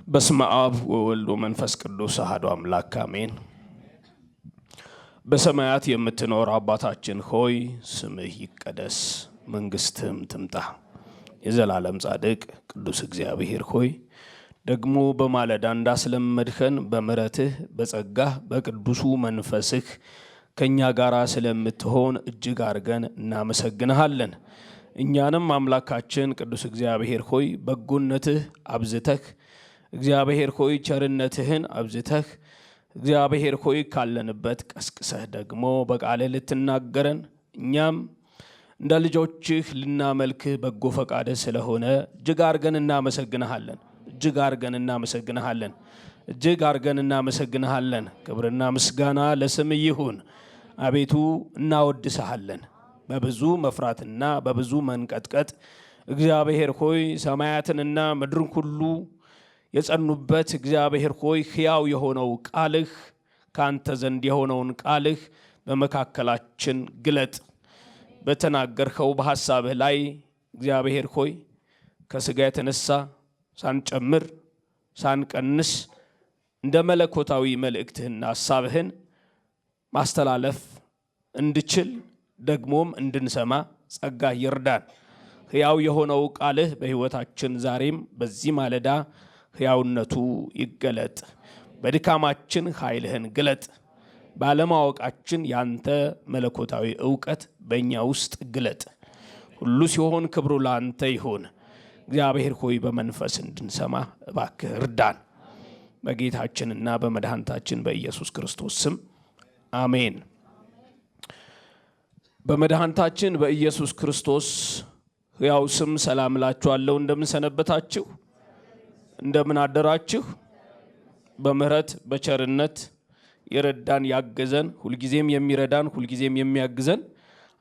በስመ አብ ወወልድ ወመንፈስ ቅዱስ አሐዱ አምላክ አሜን። በሰማያት የምትኖር አባታችን ሆይ ስምህ ይቀደስ፣ መንግስትህም ትምጣ። የዘላለም ጻድቅ ቅዱስ እግዚአብሔር ሆይ ደግሞ በማለዳ እንዳስለመድከን በምሕረትህ በጸጋህ በቅዱሱ መንፈስህ ከኛ ጋር ስለምትሆን እጅግ አድርገን እናመሰግንሃለን። እኛንም አምላካችን ቅዱስ እግዚአብሔር ሆይ በጎነትህ አብዝተህ እግዚአብሔር ሆይ ቸርነትህን አብዝተህ እግዚአብሔር ሆይ ካለንበት ቀስቅሰህ ደግሞ በቃልህ ልትናገረን እኛም እንደ ልጆችህ ልናመልክህ በጎ ፈቃድህ ስለሆነ እጅግ አድርገን እናመሰግንሃለን። እጅግ አድርገን እናመሰግንሃለን። እጅግ አድርገን እናመሰግንሃለን። ክብርና ምስጋና ለስምህ ይሁን። አቤቱ እናወድስሃለን። በብዙ መፍራትና በብዙ መንቀጥቀጥ እግዚአብሔር ሆይ ሰማያትንና ምድርን ሁሉ የጸኑበት እግዚአብሔር ሆይ ሕያው የሆነው ቃልህ ካንተ ዘንድ የሆነውን ቃልህ በመካከላችን ግለጥ። በተናገርከው በሐሳብህ ላይ እግዚአብሔር ሆይ ከሥጋ የተነሳ ሳንጨምር ሳንቀንስ እንደ መለኮታዊ መልእክትህና ሐሳብህን ማስተላለፍ እንድችል ደግሞም እንድንሰማ ጸጋ ይርዳን። ሕያው የሆነው ቃልህ በሕይወታችን ዛሬም በዚህ ማለዳ ሕያውነቱ ይገለጥ። በድካማችን ኃይልህን ግለጥ። ባለማወቃችን ያንተ መለኮታዊ ዕውቀት በእኛ ውስጥ ግለጥ። ሁሉ ሲሆን ክብሩ ለአንተ ይሁን። እግዚአብሔር ሆይ በመንፈስ እንድንሰማ እባክህ እርዳን። በጌታችንና በመድኃኒታችን በኢየሱስ ክርስቶስ ስም አሜን። በመድኃኒታችን በኢየሱስ ክርስቶስ ሕያው ስም ሰላም እላችኋለሁ። እንደምን ሰነበታችሁ? እንደምን አደራችሁ? በምህረት በቸርነት የረዳን ያገዘን ሁልጊዜም የሚረዳን ሁልጊዜም የሚያግዘን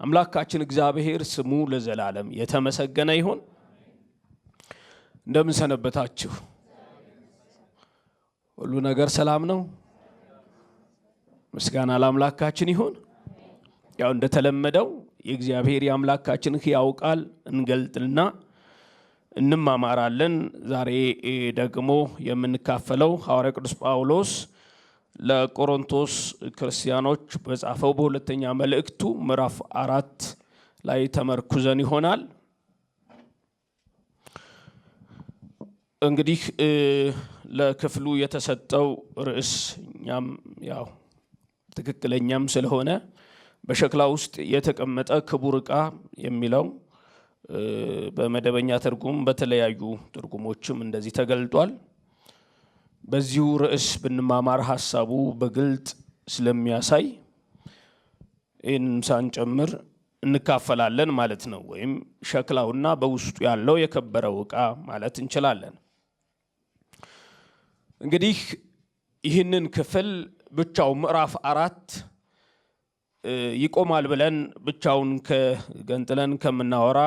አምላካችን እግዚአብሔር ስሙ ለዘላለም የተመሰገነ ይሁን። እንደምን ሰነበታችሁ? ሁሉ ነገር ሰላም ነው? ምስጋና ለአምላካችን ይሁን። ያው እንደተለመደው የእግዚአብሔር የአምላካችን ሕያው ቃል እንገልጥልና እንማማራለን። ዛሬ ደግሞ የምንካፈለው ሐዋርያው ቅዱስ ጳውሎስ ለቆሮንቶስ ክርስቲያኖች በጻፈው በሁለተኛ መልእክቱ ምዕራፍ 4 ላይ ተመርኩዘን ይሆናል። እንግዲህ ለክፍሉ የተሰጠው ርዕስ እኛም ያው ትክክለኛም ስለሆነ በሸክላ ውስጥ የተቀመጠ ክቡር ዕቃ የሚለው በመደበኛ ትርጉም በተለያዩ ትርጉሞችም እንደዚህ ተገልጧል። በዚሁ ርዕስ ብንማማር ሐሳቡ በግልጥ ስለሚያሳይ ይህን ሳንጨምር እንካፈላለን ማለት ነው። ወይም ሸክላውና በውስጡ ያለው የከበረው ዕቃ ማለት እንችላለን። እንግዲህ ይህንን ክፍል ብቻው ምዕራፍ 4 ይቆማል ብለን ብቻውን ከገንጥለን ከምናወራ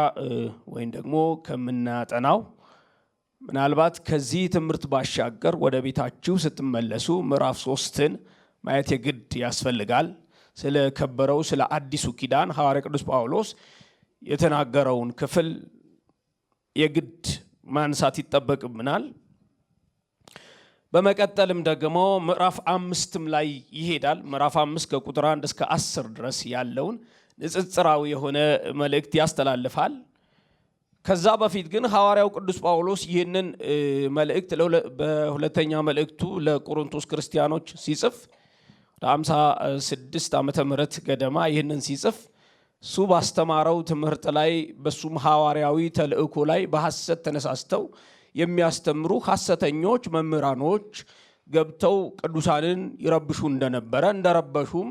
ወይም ደግሞ ከምናጠናው ምናልባት ከዚህ ትምህርት ባሻገር ወደ ቤታችሁ ስትመለሱ ምዕራፍ 3ን ማየት የግድ ያስፈልጋል። ስለ ከበረው ስለ አዲሱ ኪዳን ሐዋርያው ቅዱስ ጳውሎስ የተናገረውን ክፍል የግድ ማንሳት ይጠበቅብናል። በመቀጠልም ደግሞ ምዕራፍ 5 ላይ ይሄዳል። ምዕራፍ 5 ከቁጥር 1 እስከ 10 ድረስ ያለውን ንጽጽራዊ የሆነ መልእክት ያስተላልፋል። ከዛ በፊት ግን ሐዋርያው ቅዱስ ጳውሎስ ይህንን መልእክት በሁለተኛ መልእክቱ ለቆሮንቶስ ክርስቲያኖች ሲጽፍ ለ56 ዓመተ ምህረት ገደማ ይህንን ሲጽፍ እሱ ባስተማረው ትምህርት ላይ በሱም ሐዋርያዊ ተልእኮ ላይ በሐሰት ተነሳስተው የሚያስተምሩ ሐሰተኞች መምህራኖች ገብተው ቅዱሳንን ይረብሹ እንደነበረ እንደረበሹም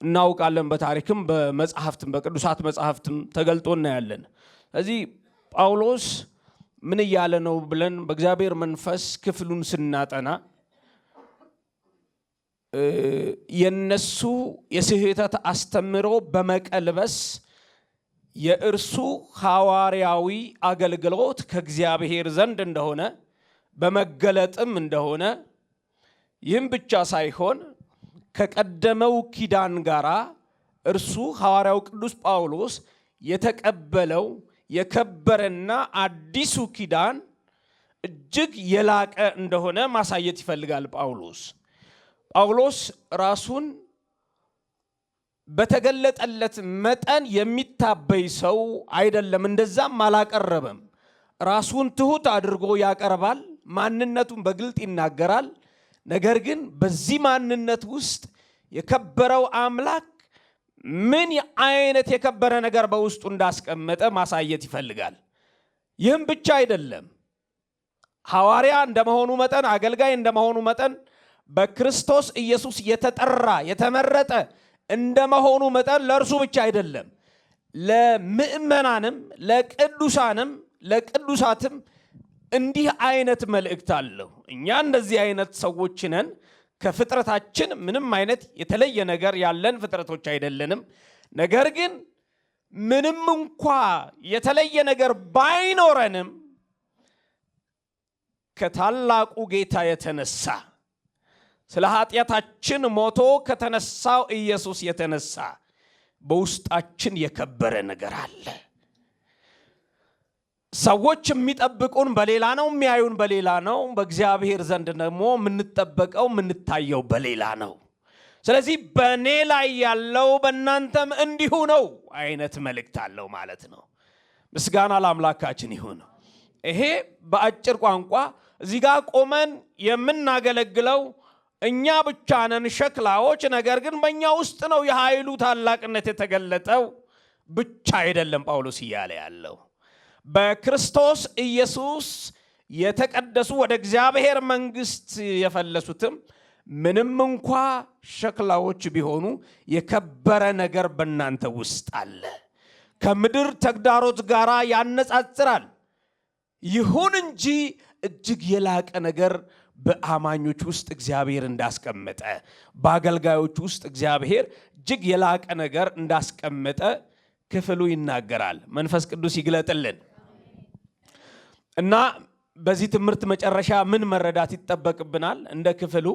እናውቃለን። በታሪክም በመጽሐፍትም በቅዱሳት መጽሐፍትም ተገልጦ እናያለን። ስለዚህ ጳውሎስ ምን እያለ ነው ብለን በእግዚአብሔር መንፈስ ክፍሉን ስናጠና የነሱ የስህተት አስተምሮ በመቀልበስ የእርሱ ሐዋርያዊ አገልግሎት ከእግዚአብሔር ዘንድ እንደሆነ በመገለጥም እንደሆነ ይህም ብቻ ሳይሆን ከቀደመው ኪዳን ጋራ እርሱ ሐዋርያው ቅዱስ ጳውሎስ የተቀበለው የከበረና አዲሱ ኪዳን እጅግ የላቀ እንደሆነ ማሳየት ይፈልጋል ጳውሎስ ራሱን በተገለጠለት መጠን የሚታበይ ሰው አይደለም፣ እንደዛም አላቀረበም። ራሱን ትሁት አድርጎ ያቀርባል፣ ማንነቱን በግልጥ ይናገራል። ነገር ግን በዚህ ማንነት ውስጥ የከበረው አምላክ ምን አይነት የከበረ ነገር በውስጡ እንዳስቀመጠ ማሳየት ይፈልጋል። ይህም ብቻ አይደለም፣ ሐዋርያ እንደመሆኑ መጠን፣ አገልጋይ እንደመሆኑ መጠን በክርስቶስ ኢየሱስ የተጠራ የተመረጠ እንደመሆኑ መጠን ለእርሱ ብቻ አይደለም፣ ለምእመናንም ለቅዱሳንም ለቅዱሳትም እንዲህ አይነት መልእክት አለው። እኛ እንደዚህ አይነት ሰዎች ነን። ከፍጥረታችን ምንም አይነት የተለየ ነገር ያለን ፍጥረቶች አይደለንም። ነገር ግን ምንም እንኳ የተለየ ነገር ባይኖረንም ከታላቁ ጌታ የተነሳ ስለ ኃጢአታችን ሞቶ ከተነሳው ኢየሱስ የተነሳ በውስጣችን የከበረ ነገር አለ። ሰዎች የሚጠብቁን በሌላ ነው፣ የሚያዩን በሌላ ነው። በእግዚአብሔር ዘንድ ደግሞ የምንጠበቀው የምንታየው በሌላ ነው። ስለዚህ በእኔ ላይ ያለው በእናንተም እንዲሁ ነው አይነት መልእክት አለው ማለት ነው። ምስጋና ለአምላካችን ይሁን። ይሄ በአጭር ቋንቋ እዚህ ጋር ቆመን የምናገለግለው እኛ ብቻ ነን ሸክላዎች፣ ነገር ግን በእኛ ውስጥ ነው የኃይሉ ታላቅነት የተገለጠው ብቻ አይደለም ጳውሎስ እያለ ያለው። በክርስቶስ ኢየሱስ የተቀደሱ ወደ እግዚአብሔር መንግሥት የፈለሱትም ምንም እንኳ ሸክላዎች ቢሆኑ የከበረ ነገር በእናንተ ውስጥ አለ። ከምድር ተግዳሮት ጋር ያነጻጽራል። ይሁን እንጂ እጅግ የላቀ ነገር በአማኞች ውስጥ እግዚአብሔር እንዳስቀመጠ፣ በአገልጋዮች ውስጥ እግዚአብሔር እጅግ የላቀ ነገር እንዳስቀመጠ ክፍሉ ይናገራል። መንፈስ ቅዱስ ይግለጥልን እና በዚህ ትምህርት መጨረሻ ምን መረዳት ይጠበቅብናል? እንደ ክፍሉ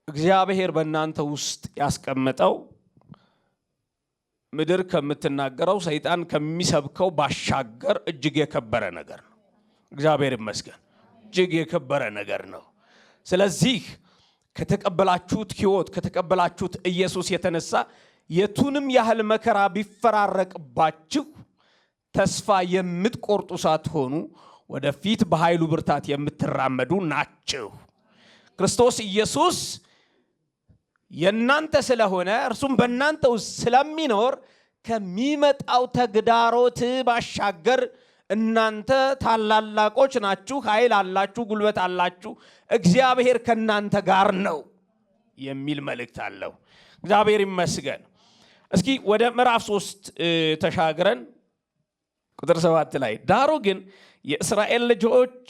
እግዚአብሔር በእናንተ ውስጥ ያስቀመጠው ምድር ከምትናገረው ሰይጣን ከሚሰብከው ባሻገር እጅግ የከበረ ነገር ነው። እግዚአብሔር ይመስገን፣ እጅግ የከበረ ነገር ነው። ስለዚህ ከተቀበላችሁት ሕይወት ከተቀበላችሁት ኢየሱስ የተነሳ የቱንም ያህል መከራ ቢፈራረቅባችሁ ተስፋ የምትቆርጡ ሳትሆኑ ወደፊት በኃይሉ ብርታት የምትራመዱ ናችሁ። ክርስቶስ ኢየሱስ የእናንተ ስለሆነ እርሱም በእናንተ ውስጥ ስለሚኖር ከሚመጣው ተግዳሮት ባሻገር እናንተ ታላላቆች ናችሁ፣ ኃይል አላችሁ፣ ጉልበት አላችሁ፣ እግዚአብሔር ከእናንተ ጋር ነው የሚል መልእክት አለው። እግዚአብሔር ይመስገን። እስኪ ወደ ምዕራፍ 3 ተሻግረን ቁጥር 7 ላይ ዳሩ ግን የእስራኤል ልጆች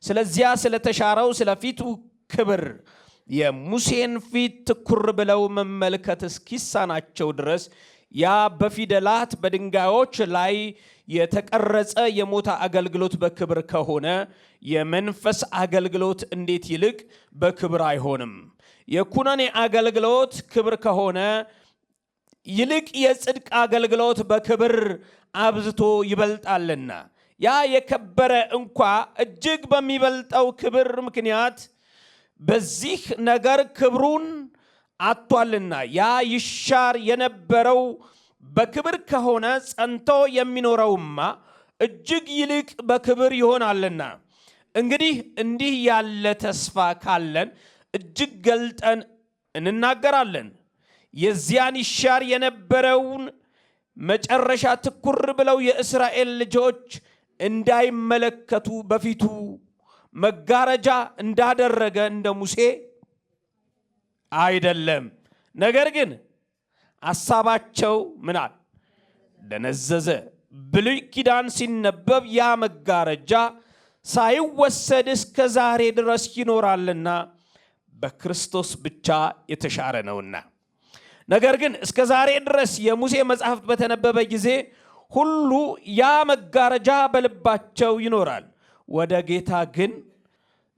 ስለዚያ ስለተሻረው ስለፊቱ ክብር የሙሴን ፊት ትኩር ብለው መመልከት እስኪሳናቸው ድረስ ያ በፊደላት በድንጋዮች ላይ የተቀረጸ የሞት አገልግሎት በክብር ከሆነ የመንፈስ አገልግሎት እንዴት ይልቅ በክብር አይሆንም? የኩነኔ አገልግሎት ክብር ከሆነ ይልቅ የጽድቅ አገልግሎት በክብር አብዝቶ ይበልጣልና ያ የከበረ እንኳ እጅግ በሚበልጠው ክብር ምክንያት በዚህ ነገር ክብሩን አጥቷልና ያ ይሻር የነበረው በክብር ከሆነ ጸንቶ የሚኖረውማ እጅግ ይልቅ በክብር ይሆናልና። እንግዲህ እንዲህ ያለ ተስፋ ካለን እጅግ ገልጠን እንናገራለን። የዚያን ይሻር የነበረውን መጨረሻ ትኩር ብለው የእስራኤል ልጆች እንዳይመለከቱ በፊቱ መጋረጃ እንዳደረገ እንደ ሙሴ አይደለም። ነገር ግን ሐሳባቸው ምናል ደነዘዘ። ብሉይ ኪዳን ሲነበብ ያ መጋረጃ ሳይወሰድ እስከ ዛሬ ድረስ ይኖራልና በክርስቶስ ብቻ የተሻረ ነውና። ነገር ግን እስከ ዛሬ ድረስ የሙሴ መጽሐፍት በተነበበ ጊዜ ሁሉ ያ መጋረጃ በልባቸው ይኖራል። ወደ ጌታ ግን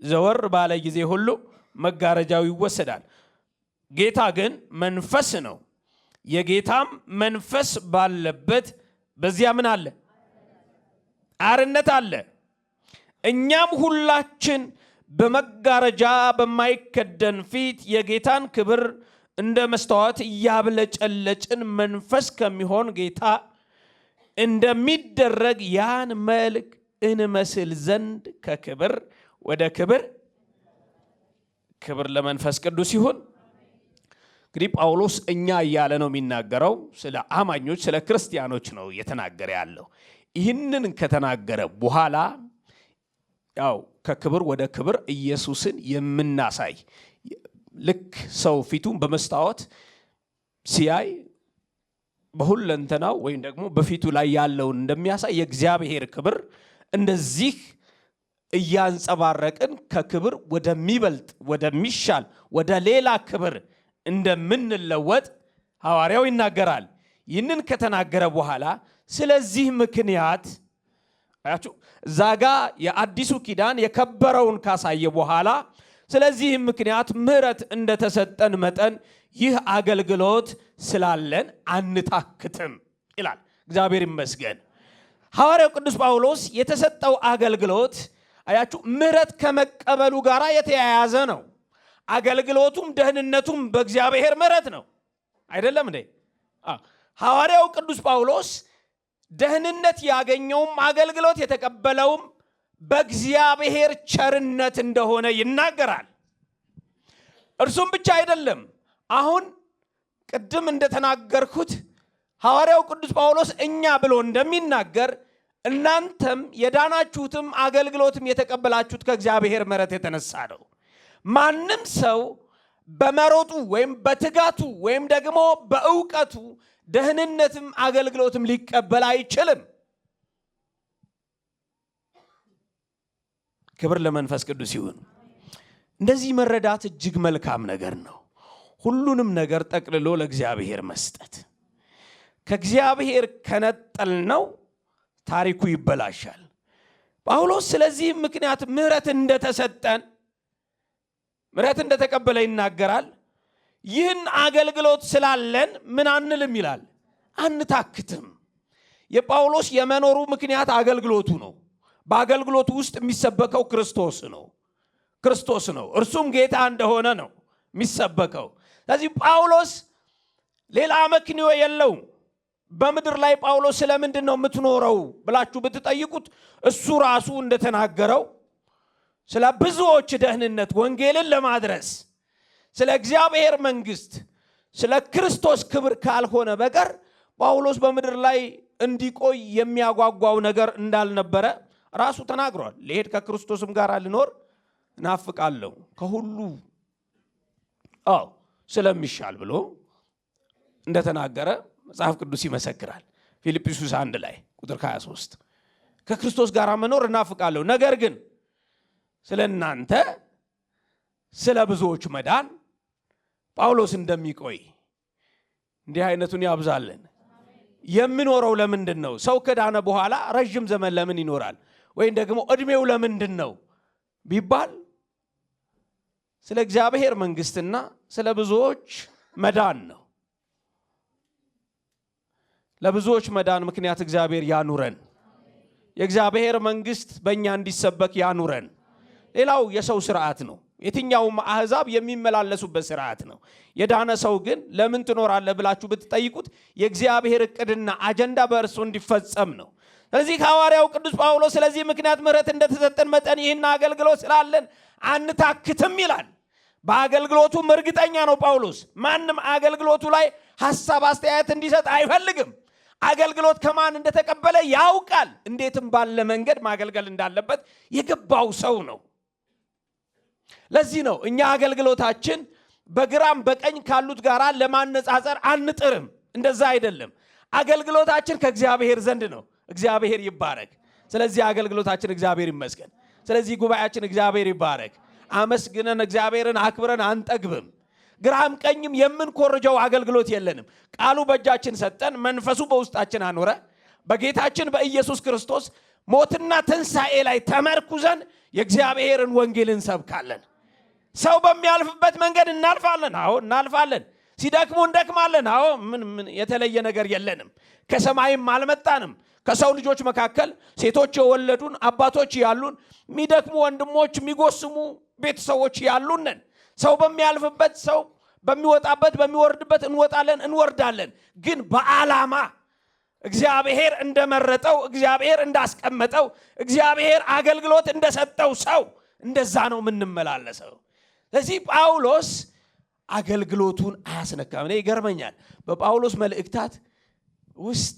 ዘወር ባለ ጊዜ ሁሉ መጋረጃው ይወሰዳል። ጌታ ግን መንፈስ ነው። የጌታም መንፈስ ባለበት በዚያ ምን አለ? አርነት አለ። እኛም ሁላችን በመጋረጃ በማይከደን ፊት የጌታን ክብር እንደ መስታወት እያብለጨለጭን መንፈስ ከሚሆን ጌታ እንደሚደረግ ያን መልክ እንመስል ዘንድ ከክብር ወደ ክብር ለመንፈስ ቅዱስ ይሁን። እንግዲህ ጳውሎስ እኛ እያለ ነው የሚናገረው፣ ስለ አማኞች ስለ ክርስቲያኖች ነው እየተናገረ ያለው። ይህንን ከተናገረ በኋላ ያው ከክብር ወደ ክብር ኢየሱስን የምናሳይ ልክ ሰው ፊቱን በመስታወት ሲያይ በሁለንተናው ወይም ደግሞ በፊቱ ላይ ያለውን እንደሚያሳይ የእግዚአብሔር ክብር እንደዚህ እያንጸባረቅን ከክብር ወደሚበልጥ ወደሚሻል ወደ ሌላ ክብር እንደምንለወጥ ሐዋርያው ይናገራል። ይህንን ከተናገረ በኋላ ስለዚህ ምክንያት አያችሁ ዛጋ የአዲሱ ኪዳን የከበረውን ካሳየ በኋላ ስለዚህ ምክንያት ምሕረት እንደተሰጠን መጠን ይህ አገልግሎት ስላለን አንታክትም ይላል። እግዚአብሔር ይመስገን። ሐዋርያው ቅዱስ ጳውሎስ የተሰጠው አገልግሎት አያችሁ ምሕረት ከመቀበሉ ጋር የተያያዘ ነው። አገልግሎቱም ደህንነቱም በእግዚአብሔር ምሕረት ነው። አይደለም እንዴ? ሐዋርያው ቅዱስ ጳውሎስ ደህንነት ያገኘውም አገልግሎት የተቀበለውም በእግዚአብሔር ቸርነት እንደሆነ ይናገራል። እርሱም ብቻ አይደለም። አሁን ቅድም እንደተናገርኩት ሐዋርያው ቅዱስ ጳውሎስ እኛ ብሎ እንደሚናገር እናንተም የዳናችሁትም አገልግሎትም የተቀበላችሁት ከእግዚአብሔር ምሕረት የተነሳ ነው። ማንም ሰው በመሮጡ ወይም በትጋቱ ወይም ደግሞ በእውቀቱ ደህንነትም አገልግሎትም ሊቀበል አይችልም። ክብር ለመንፈስ ቅዱስ ይሁን። እንደዚህ መረዳት እጅግ መልካም ነገር ነው። ሁሉንም ነገር ጠቅልሎ ለእግዚአብሔር መስጠት። ከእግዚአብሔር ከነጠልነው ታሪኩ ይበላሻል። ጳውሎስ ስለዚህ ምክንያት ምሕረት እንደተሰጠን ምሕረት እንደተቀበለ ይናገራል። ይህን አገልግሎት ስላለን ምን አንልም ይላል፣ አንታክትም። የጳውሎስ የመኖሩ ምክንያት አገልግሎቱ ነው። በአገልግሎቱ ውስጥ የሚሰበከው ክርስቶስ ነው። እርሱም ጌታ እንደሆነ ነው የሚሰበከው። ስለዚህ ጳውሎስ ሌላ መክንዮ የለውም። በምድር ላይ ጳውሎስ ስለምንድን ነው የምትኖረው ብላችሁ ብትጠይቁት እሱ ራሱ እንደተናገረው ስለ ብዙዎች ደህንነት ወንጌልን ለማድረስ ስለ እግዚአብሔር መንግስት ስለ ክርስቶስ ክብር ካልሆነ በቀር ጳውሎስ በምድር ላይ እንዲቆይ የሚያጓጓው ነገር እንዳልነበረ ራሱ ተናግሯል። ለሄድ ከክርስቶስም ጋር ልኖር እናፍቃለሁ ከሁሉ ስለሚሻል ብሎ እንደተናገረ መጽሐፍ ቅዱስ ይመሰክራል። ፊልጵስዩስ 1 ላይ ቁጥር 23 ከክርስቶስ ጋር መኖር እናፍቃለሁ፣ ነገር ግን ስለ እናንተ ስለ ብዙዎች መዳን ጳውሎስ እንደሚቆይ እንዲህ አይነቱን ያብዛልን። የምኖረው ለምንድን ነው? ሰው ከዳነ በኋላ ረጅም ዘመን ለምን ይኖራል? ወይም ደግሞ እድሜው ለምንድን ነው ቢባል ስለ እግዚአብሔር መንግስትና ስለ ብዙዎች መዳን ነው። ለብዙዎች መዳን ምክንያት እግዚአብሔር ያኑረን። የእግዚአብሔር መንግስት በእኛ እንዲሰበክ ያኑረን። ሌላው የሰው ስርዓት ነው። የትኛውም አሕዛብ የሚመላለሱበት ስርዓት ነው። የዳነ ሰው ግን ለምን ትኖራለህ ብላችሁ ብትጠይቁት የእግዚአብሔር እቅድና አጀንዳ በእርሱ እንዲፈጸም ነው። ስለዚህ ሐዋርያው ቅዱስ ጳውሎስ ስለዚህ ምክንያት ምሕረት እንደተሰጠን መጠን ይህን አገልግሎት ስላለን አንታክትም ይላል። በአገልግሎቱም እርግጠኛ ነው ጳውሎስ። ማንም አገልግሎቱ ላይ ሐሳብ አስተያየት እንዲሰጥ አይፈልግም። አገልግሎት ከማን እንደተቀበለ ያውቃል። እንዴትም ባለ መንገድ ማገልገል እንዳለበት የገባው ሰው ነው። ለዚህ ነው እኛ አገልግሎታችን በግራም በቀኝ ካሉት ጋር ለማነጻጸር አንጥርም። እንደዛ አይደለም። አገልግሎታችን ከእግዚአብሔር ዘንድ ነው። እግዚአብሔር ይባረክ። ስለዚህ አገልግሎታችን እግዚአብሔር ይመስገን። ስለዚህ ጉባኤያችን እግዚአብሔር ይባረክ። አመስግነን እግዚአብሔርን አክብረን አንጠግብም። ግራም ቀኝም የምንኮርጀው አገልግሎት የለንም። ቃሉ በእጃችን ሰጠን፣ መንፈሱ በውስጣችን አኖረ። በጌታችን በኢየሱስ ክርስቶስ ሞትና ትንሣኤ ላይ ተመርኩዘን የእግዚአብሔርን ወንጌል እንሰብካለን። ሰው በሚያልፍበት መንገድ እናልፋለን። አዎ እናልፋለን። ሲደክሙ እንደክማለን። አዎ ምን የተለየ ነገር የለንም። ከሰማይም አልመጣንም፣ ከሰው ልጆች መካከል ሴቶች የወለዱን አባቶች ያሉን የሚደክሙ ወንድሞች የሚጎስሙ ቤተሰቦች ያሉን ነን። ሰው በሚያልፍበት ሰው በሚወጣበት በሚወርድበት እንወጣለን እንወርዳለን። ግን በዓላማ እግዚአብሔር እንደመረጠው እግዚአብሔር እንዳስቀመጠው እግዚአብሔር አገልግሎት እንደሰጠው ሰው እንደዛ ነው የምንመላለሰው። ስለዚህ ጳውሎስ አገልግሎቱን አያስነካም። እኔ ይገርመኛል በጳውሎስ መልእክታት ውስጥ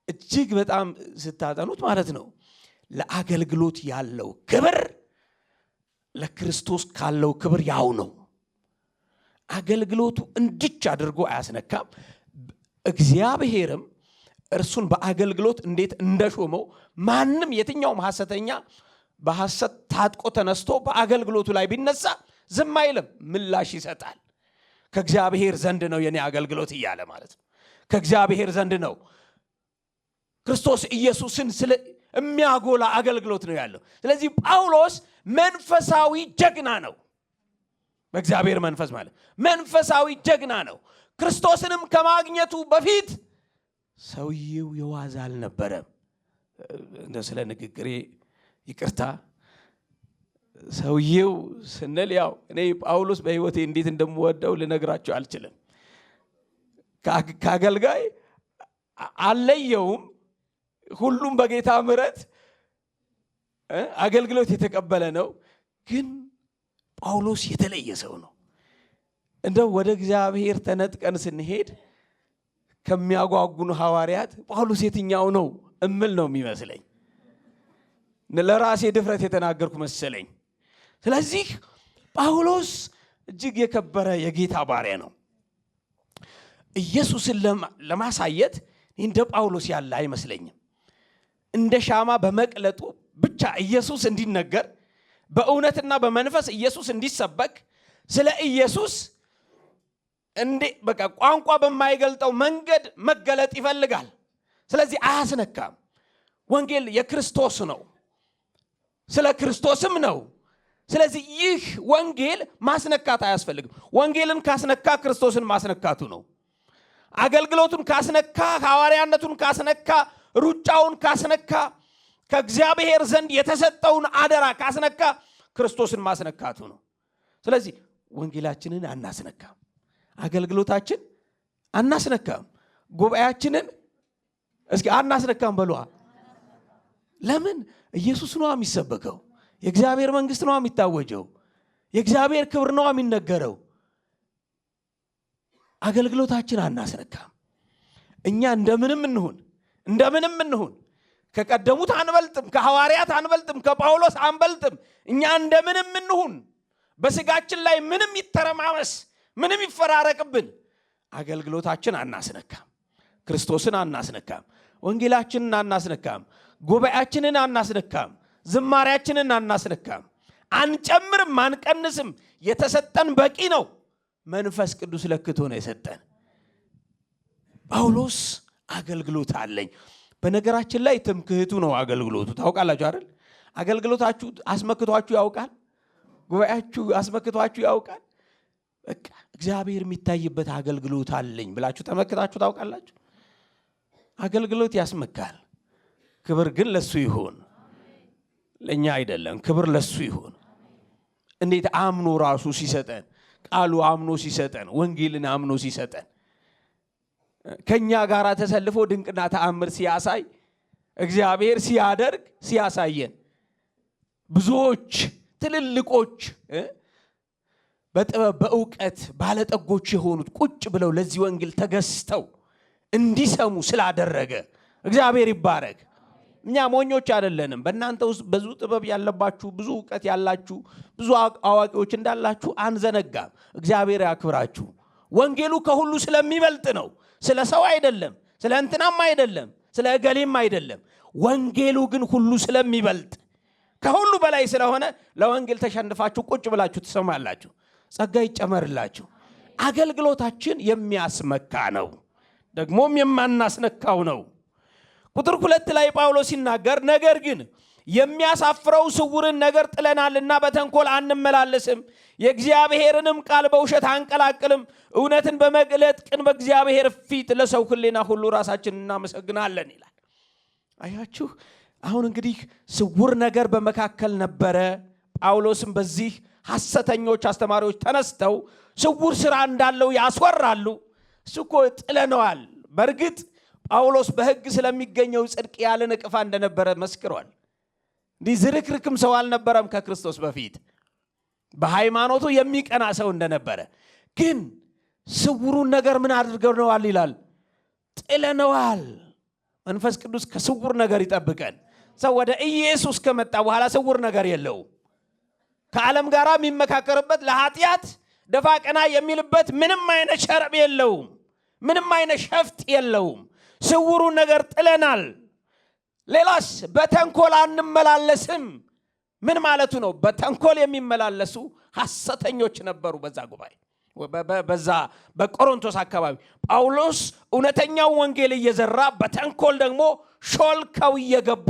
እጅግ በጣም ስታጠኑት ማለት ነው ለአገልግሎት ያለው ክብር ለክርስቶስ ካለው ክብር ያው ነው። አገልግሎቱ እንድች አድርጎ አያስነካም። እግዚአብሔርም እርሱን በአገልግሎት እንዴት እንደሾመው ማንም የትኛውም ሐሰተኛ በሐሰት ታጥቆ ተነስቶ በአገልግሎቱ ላይ ቢነሳ ዝም አይልም፣ ምላሽ ይሰጣል። ከእግዚአብሔር ዘንድ ነው የኔ አገልግሎት እያለ ማለት ነው። ከእግዚአብሔር ዘንድ ነው ክርስቶስ ኢየሱስን ስለ የሚያጎላ አገልግሎት ነው ያለው። ስለዚህ ጳውሎስ መንፈሳዊ ጀግና ነው። በእግዚአብሔር መንፈስ ማለት መንፈሳዊ ጀግና ነው። ክርስቶስንም ከማግኘቱ በፊት ሰውየው የዋዛ አልነበረም። እንደው ስለ ንግግሬ ይቅርታ። ሰውየው ስንል ያው እኔ ጳውሎስ በህይወቴ እንዴት እንደምወደው ልነግራችሁ አልችልም። ከአገልጋይ አለየውም። ሁሉም በጌታ ምሕረት አገልግሎት የተቀበለ ነው። ግን ጳውሎስ የተለየ ሰው ነው። እንደው ወደ እግዚአብሔር ተነጥቀን ስንሄድ ከሚያጓጉኑ ሐዋርያት ጳውሎስ የትኛው ነው እምል ነው የሚመስለኝ። ለራሴ ድፍረት የተናገርኩ መሰለኝ። ስለዚህ ጳውሎስ እጅግ የከበረ የጌታ ባሪያ ነው። ኢየሱስን ለማሳየት እንደ ጳውሎስ ያለ አይመስለኝም። እንደ ሻማ በመቅለጡ ብቻ ኢየሱስ እንዲነገር በእውነትና በመንፈስ ኢየሱስ እንዲሰበክ ስለ ኢየሱስ በቃ ቋንቋ በማይገልጠው መንገድ መገለጥ ይፈልጋል። ስለዚህ አያስነካም። ወንጌል የክርስቶስ ነው፣ ስለ ክርስቶስም ነው። ስለዚህ ይህ ወንጌል ማስነካት አያስፈልግም። ወንጌልን ካስነካ ክርስቶስን ማስነካቱ ነው። አገልግሎቱን ካስነካ፣ ሐዋርያነቱን ካስነካ፣ ሩጫውን ካስነካ፣ ከእግዚአብሔር ዘንድ የተሰጠውን አደራ ካስነካ ክርስቶስን ማስነካቱ ነው። ስለዚህ ወንጌላችንን አናስነካም፣ አገልግሎታችን አናስነካም፣ ጉባኤያችንን እስኪ አናስነካም በሏ። ለምን? ኢየሱስ ነው የሚሰበከው፣ የእግዚአብሔር መንግስት ነው የሚታወጀው፣ የእግዚአብሔር ክብር ነው የሚነገረው። አገልግሎታችን አናስነካም። እኛ እንደምንም እንሁን ከቀደሙት አንበልጥም፣ ከሐዋርያት አንበልጥም፣ ከጳውሎስ አንበልጥም። እኛ እንደምንም እንሁን፣ በስጋችን ላይ ምንም ይተረማመስ፣ ምንም ይፈራረቅብን፣ አገልግሎታችን አናስነካም፣ ክርስቶስን አናስነካም፣ ወንጌላችንን አናስነካም፣ ጉባኤያችንን አናስነካም፣ ዝማሬያችንን አናስነካም፣ አንጨምርም፣ አንቀንስም። የተሰጠን በቂ ነው። መንፈስ ቅዱስ ለክቶ ነው የሰጠን። ጳውሎስ አገልግሎት አለኝ። በነገራችን ላይ ትምክህቱ ነው አገልግሎቱ። ታውቃላችሁ አይደል? አገልግሎታችሁ አስመክቷችሁ ያውቃል? ጉባኤያችሁ አስመክቷችሁ ያውቃል? በቃ እግዚአብሔር የሚታይበት አገልግሎት አለኝ ብላችሁ ተመክታችሁ ታውቃላችሁ? አገልግሎት ያስመካል። ክብር ግን ለሱ ይሁን፣ ለኛ አይደለም። ክብር ለሱ ይሁን። እንዴት አምኖ ራሱ ሲሰጠን፣ ቃሉ አምኖ ሲሰጠን፣ ወንጌልን አምኖ ሲሰጠን፣ ከኛ ጋር ተሰልፎ ድንቅና ተአምር ሲያሳይ፣ እግዚአብሔር ሲያደርግ ሲያሳየን፣ ብዙዎች ትልልቆች በጥበብ በእውቀት ባለጠጎች የሆኑት ቁጭ ብለው ለዚህ ወንጌል ተገዝተው እንዲሰሙ ስላደረገ እግዚአብሔር ይባረክ። እኛ ሞኞች አይደለንም። በእናንተ ውስጥ ብዙ ጥበብ ያለባችሁ፣ ብዙ እውቀት ያላችሁ፣ ብዙ አዋቂዎች እንዳላችሁ አንዘነጋም። እግዚአብሔር ያክብራችሁ። ወንጌሉ ከሁሉ ስለሚበልጥ ነው። ስለ ሰው አይደለም፣ ስለ እንትናም አይደለም፣ ስለ እገሌም አይደለም። ወንጌሉ ግን ሁሉ ስለሚበልጥ ከሁሉ በላይ ስለሆነ ለወንጌል ተሸንፋችሁ ቁጭ ብላችሁ ትሰማላችሁ። ጸጋ ይጨመርላችሁ። አገልግሎታችን የሚያስመካ ነው፣ ደግሞም የማናስነካው ነው። ቁጥር 2 ላይ ጳውሎስ ሲናገር ነገር ግን የሚያሳፍረው ስውርን ነገር ጥለናልና በተንኮል አንመላለስም፣ የእግዚአብሔርንም ቃል በውሸት አንቀላቅልም፣ እውነትን በመግለጥ ቅን በእግዚአብሔር ፊት ለሰው ሕሊና ሁሉ ራሳችንን እናመሰግናለን ይላል። አያችሁ አሁን እንግዲህ ስውር ነገር በመካከል ነበረ። ጳውሎስም በዚህ ሐሰተኞች አስተማሪዎች ተነስተው ስውር ሥራ እንዳለው ያስወራሉ። እሱኮ ጥለነዋል። በእርግጥ ጳውሎስ በሕግ ስለሚገኘው ጽድቅ ያለ ነቀፋ እንደነበረ መስክሯል። እንዲህ ዝርክርክም ሰው አልነበረም ከክርስቶስ በፊት በሃይማኖቱ የሚቀና ሰው እንደነበረ። ግን ስውሩን ነገር ምን አድርገነዋል ይላል? ጥለነዋል። መንፈስ ቅዱስ ከስውር ነገር ይጠብቀን። ሰው ወደ ኢየሱስ ከመጣ በኋላ ስውር ነገር የለውም። ከዓለም ጋር የሚመካከርበት ለኃጢአት ደፋ ቀና የሚልበት ምንም አይነት ሸርብ የለውም። ምንም አይነት ሸፍጥ የለውም። ስውሩን ነገር ጥለናል። ሌላስ በተንኮል አንመላለስም። ምን ማለቱ ነው? በተንኮል የሚመላለሱ ሐሰተኞች ነበሩ በዛ ጉባኤ፣ በዛ በቆሮንቶስ አካባቢ። ጳውሎስ እውነተኛው ወንጌል እየዘራ በተንኮል ደግሞ ሾልከው እየገቡ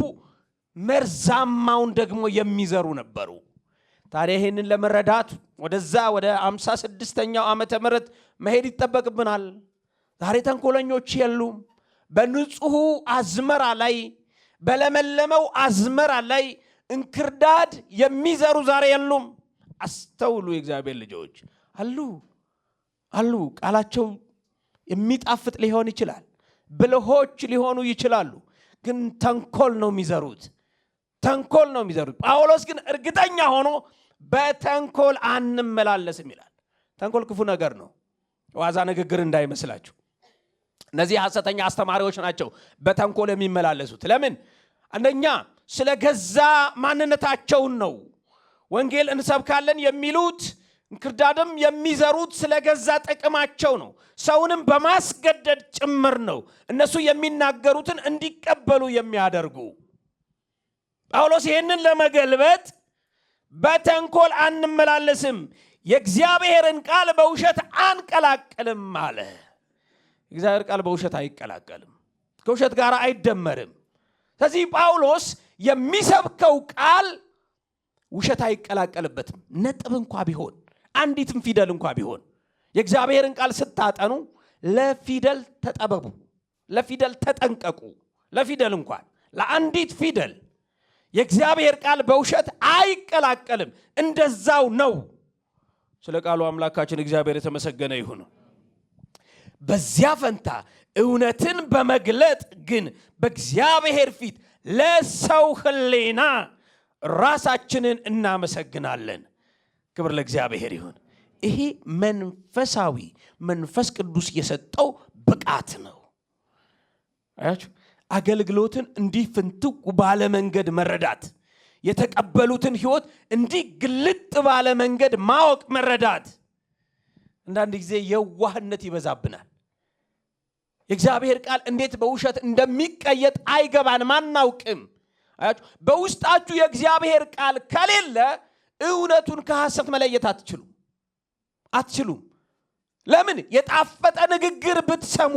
መርዛማውን ደግሞ የሚዘሩ ነበሩ። ታዲያ ይህንን ለመረዳት ወደዛ ወደ 56ኛው ዓመተ ምህረት መሄድ ይጠበቅብናል። ዛሬ ተንኮለኞች የሉም። በንጹሑ አዝመራ ላይ በለመለመው አዝመራ ላይ እንክርዳድ የሚዘሩ ዛሬ የሉም። አስተውሉ የእግዚአብሔር ልጆች። አሉ ቃላቸው የሚጣፍጥ ሊሆን ይችላል፣ ብልሆች ሊሆኑ ይችላሉ። ግን ተንኮል ነው የሚዘሩት። ጳውሎስ ግን እርግጠኛ ሆኖ በተንኮል አንመላለስም ይላል። ተንኮል ክፉ ነገር ነው፣ ዋዛ ንግግር እንዳይመስላችሁ። እነዚህ ሐሰተኛ አስተማሪዎች ናቸው በተንኮል የሚመላለሱት። ለምን? አንደኛ ስለ ገዛ ማንነታቸውን ነው ወንጌል እንሰብካለን የሚሉት። እንክርዳድም የሚዘሩት ስለ ገዛ ጥቅማቸው ነው። ሰውንም በማስገደድ ጭምር ነው እነሱ የሚናገሩትን እንዲቀበሉ የሚያደርጉ። ጳውሎስ ይህንን ለመገልበጥ በተንኮል አንመላለስም፣ የእግዚአብሔርን ቃል በውሸት አንቀላቅልም አለ። የእግዚአብሔር ቃል በውሸት አይቀላቀልም፣ ከውሸት ጋር አይደመርም። ስለዚህ ጳውሎስ የሚሰብከው ቃል ውሸት አይቀላቀልበትም። ነጥብ እንኳ ቢሆን፣ አንዲትም ፊደል እንኳ ቢሆን የእግዚአብሔርን ቃል ስታጠኑ ለፊደል ተጠበቡ፣ ለፊደል ተጠንቀቁ። ለፊደል እንኳን ለአንዲት ፊደል የእግዚአብሔር ቃል በውሸት አይቀላቀልም፣ እንደዛው ነው። ስለ ቃሉ አምላካችን እግዚአብሔር የተመሰገነ ይሁን። በዚያ ፈንታ እውነትን በመግለጥ ግን በእግዚአብሔር ፊት ለሰው ሕሊና ራሳችንን እናመሰግናለን። ክብር ለእግዚአብሔር ይሁን። ይሄ መንፈሳዊ መንፈስ ቅዱስ የሰጠው ብቃት ነው። አያችሁ፣ አገልግሎትን እንዲህ ፍንትው ባለ መንገድ መረዳት፣ የተቀበሉትን ሕይወት እንዲህ ግልጥ ባለ መንገድ ማወቅ መረዳት። አንዳንድ ጊዜ የዋህነት ይበዛብናል። የእግዚአብሔር ቃል እንዴት በውሸት እንደሚቀየጥ አይገባንም፣ አናውቅም። አያችሁ፣ በውስጣችሁ የእግዚአብሔር ቃል ከሌለ እውነቱን ከሐሰት መለየት አትችሉም። ለምን? የጣፈጠ ንግግር ብትሰሙ፣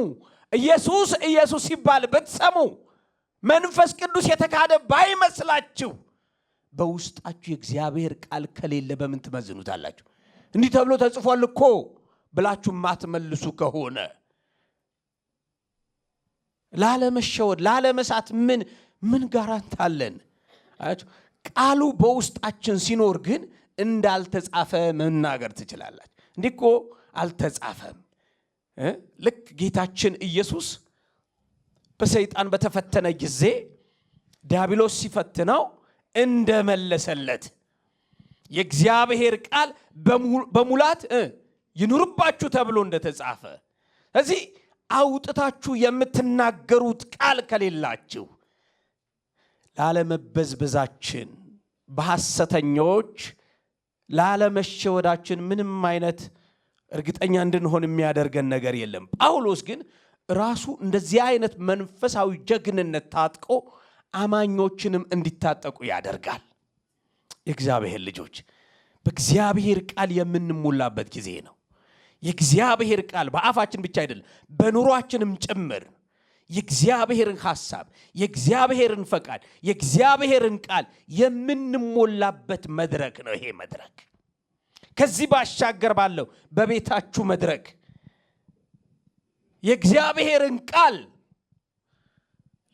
ኢየሱስ ኢየሱስ ሲባል ብትሰሙ፣ መንፈስ ቅዱስ የተካደ ባይመስላችሁ፣ በውስጣችሁ የእግዚአብሔር ቃል ከሌለ በምን ትመዝኑታላችሁ? እንዲህ ተብሎ ተጽፏል እኮ ብላችሁ ማትመልሱ ከሆነ ላለመሸወድ ላለመሳት ምን ጋራንት አለን? አያችሁ፣ ቃሉ በውስጣችን ሲኖር ግን እንዳልተጻፈ መናገር ትችላላችሁ። እንዲህ እኮ አልተጻፈም። ልክ ጌታችን ኢየሱስ በሰይጣን በተፈተነ ጊዜ ዲያብሎስ ሲፈትነው እንደመለሰለት የእግዚአብሔር ቃል በሙላት ይኑርባችሁ ተብሎ እንደተጻፈ፣ ስለዚህ አውጥታችሁ የምትናገሩት ቃል ከሌላችሁ ላለመበዝበዛችን፣ በሐሰተኞች ላለመሸወዳችን ምንም አይነት እርግጠኛ እንድንሆን የሚያደርገን ነገር የለም። ጳውሎስ ግን ራሱ እንደዚህ አይነት መንፈሳዊ ጀግንነት ታጥቆ አማኞችንም እንዲታጠቁ ያደርጋል። የእግዚአብሔር ልጆች በእግዚአብሔር ቃል የምንሞላበት ጊዜ ነው። የእግዚአብሔር ቃል በአፋችን ብቻ አይደለም፣ በኑሯችንም ጭምር የእግዚአብሔርን ሐሳብ፣ የእግዚአብሔርን ፈቃድ፣ የእግዚአብሔርን ቃል የምንሞላበት መድረክ ነው ይሄ መድረክ። ከዚህ ባሻገር ባለው በቤታችሁ መድረክ የእግዚአብሔርን ቃል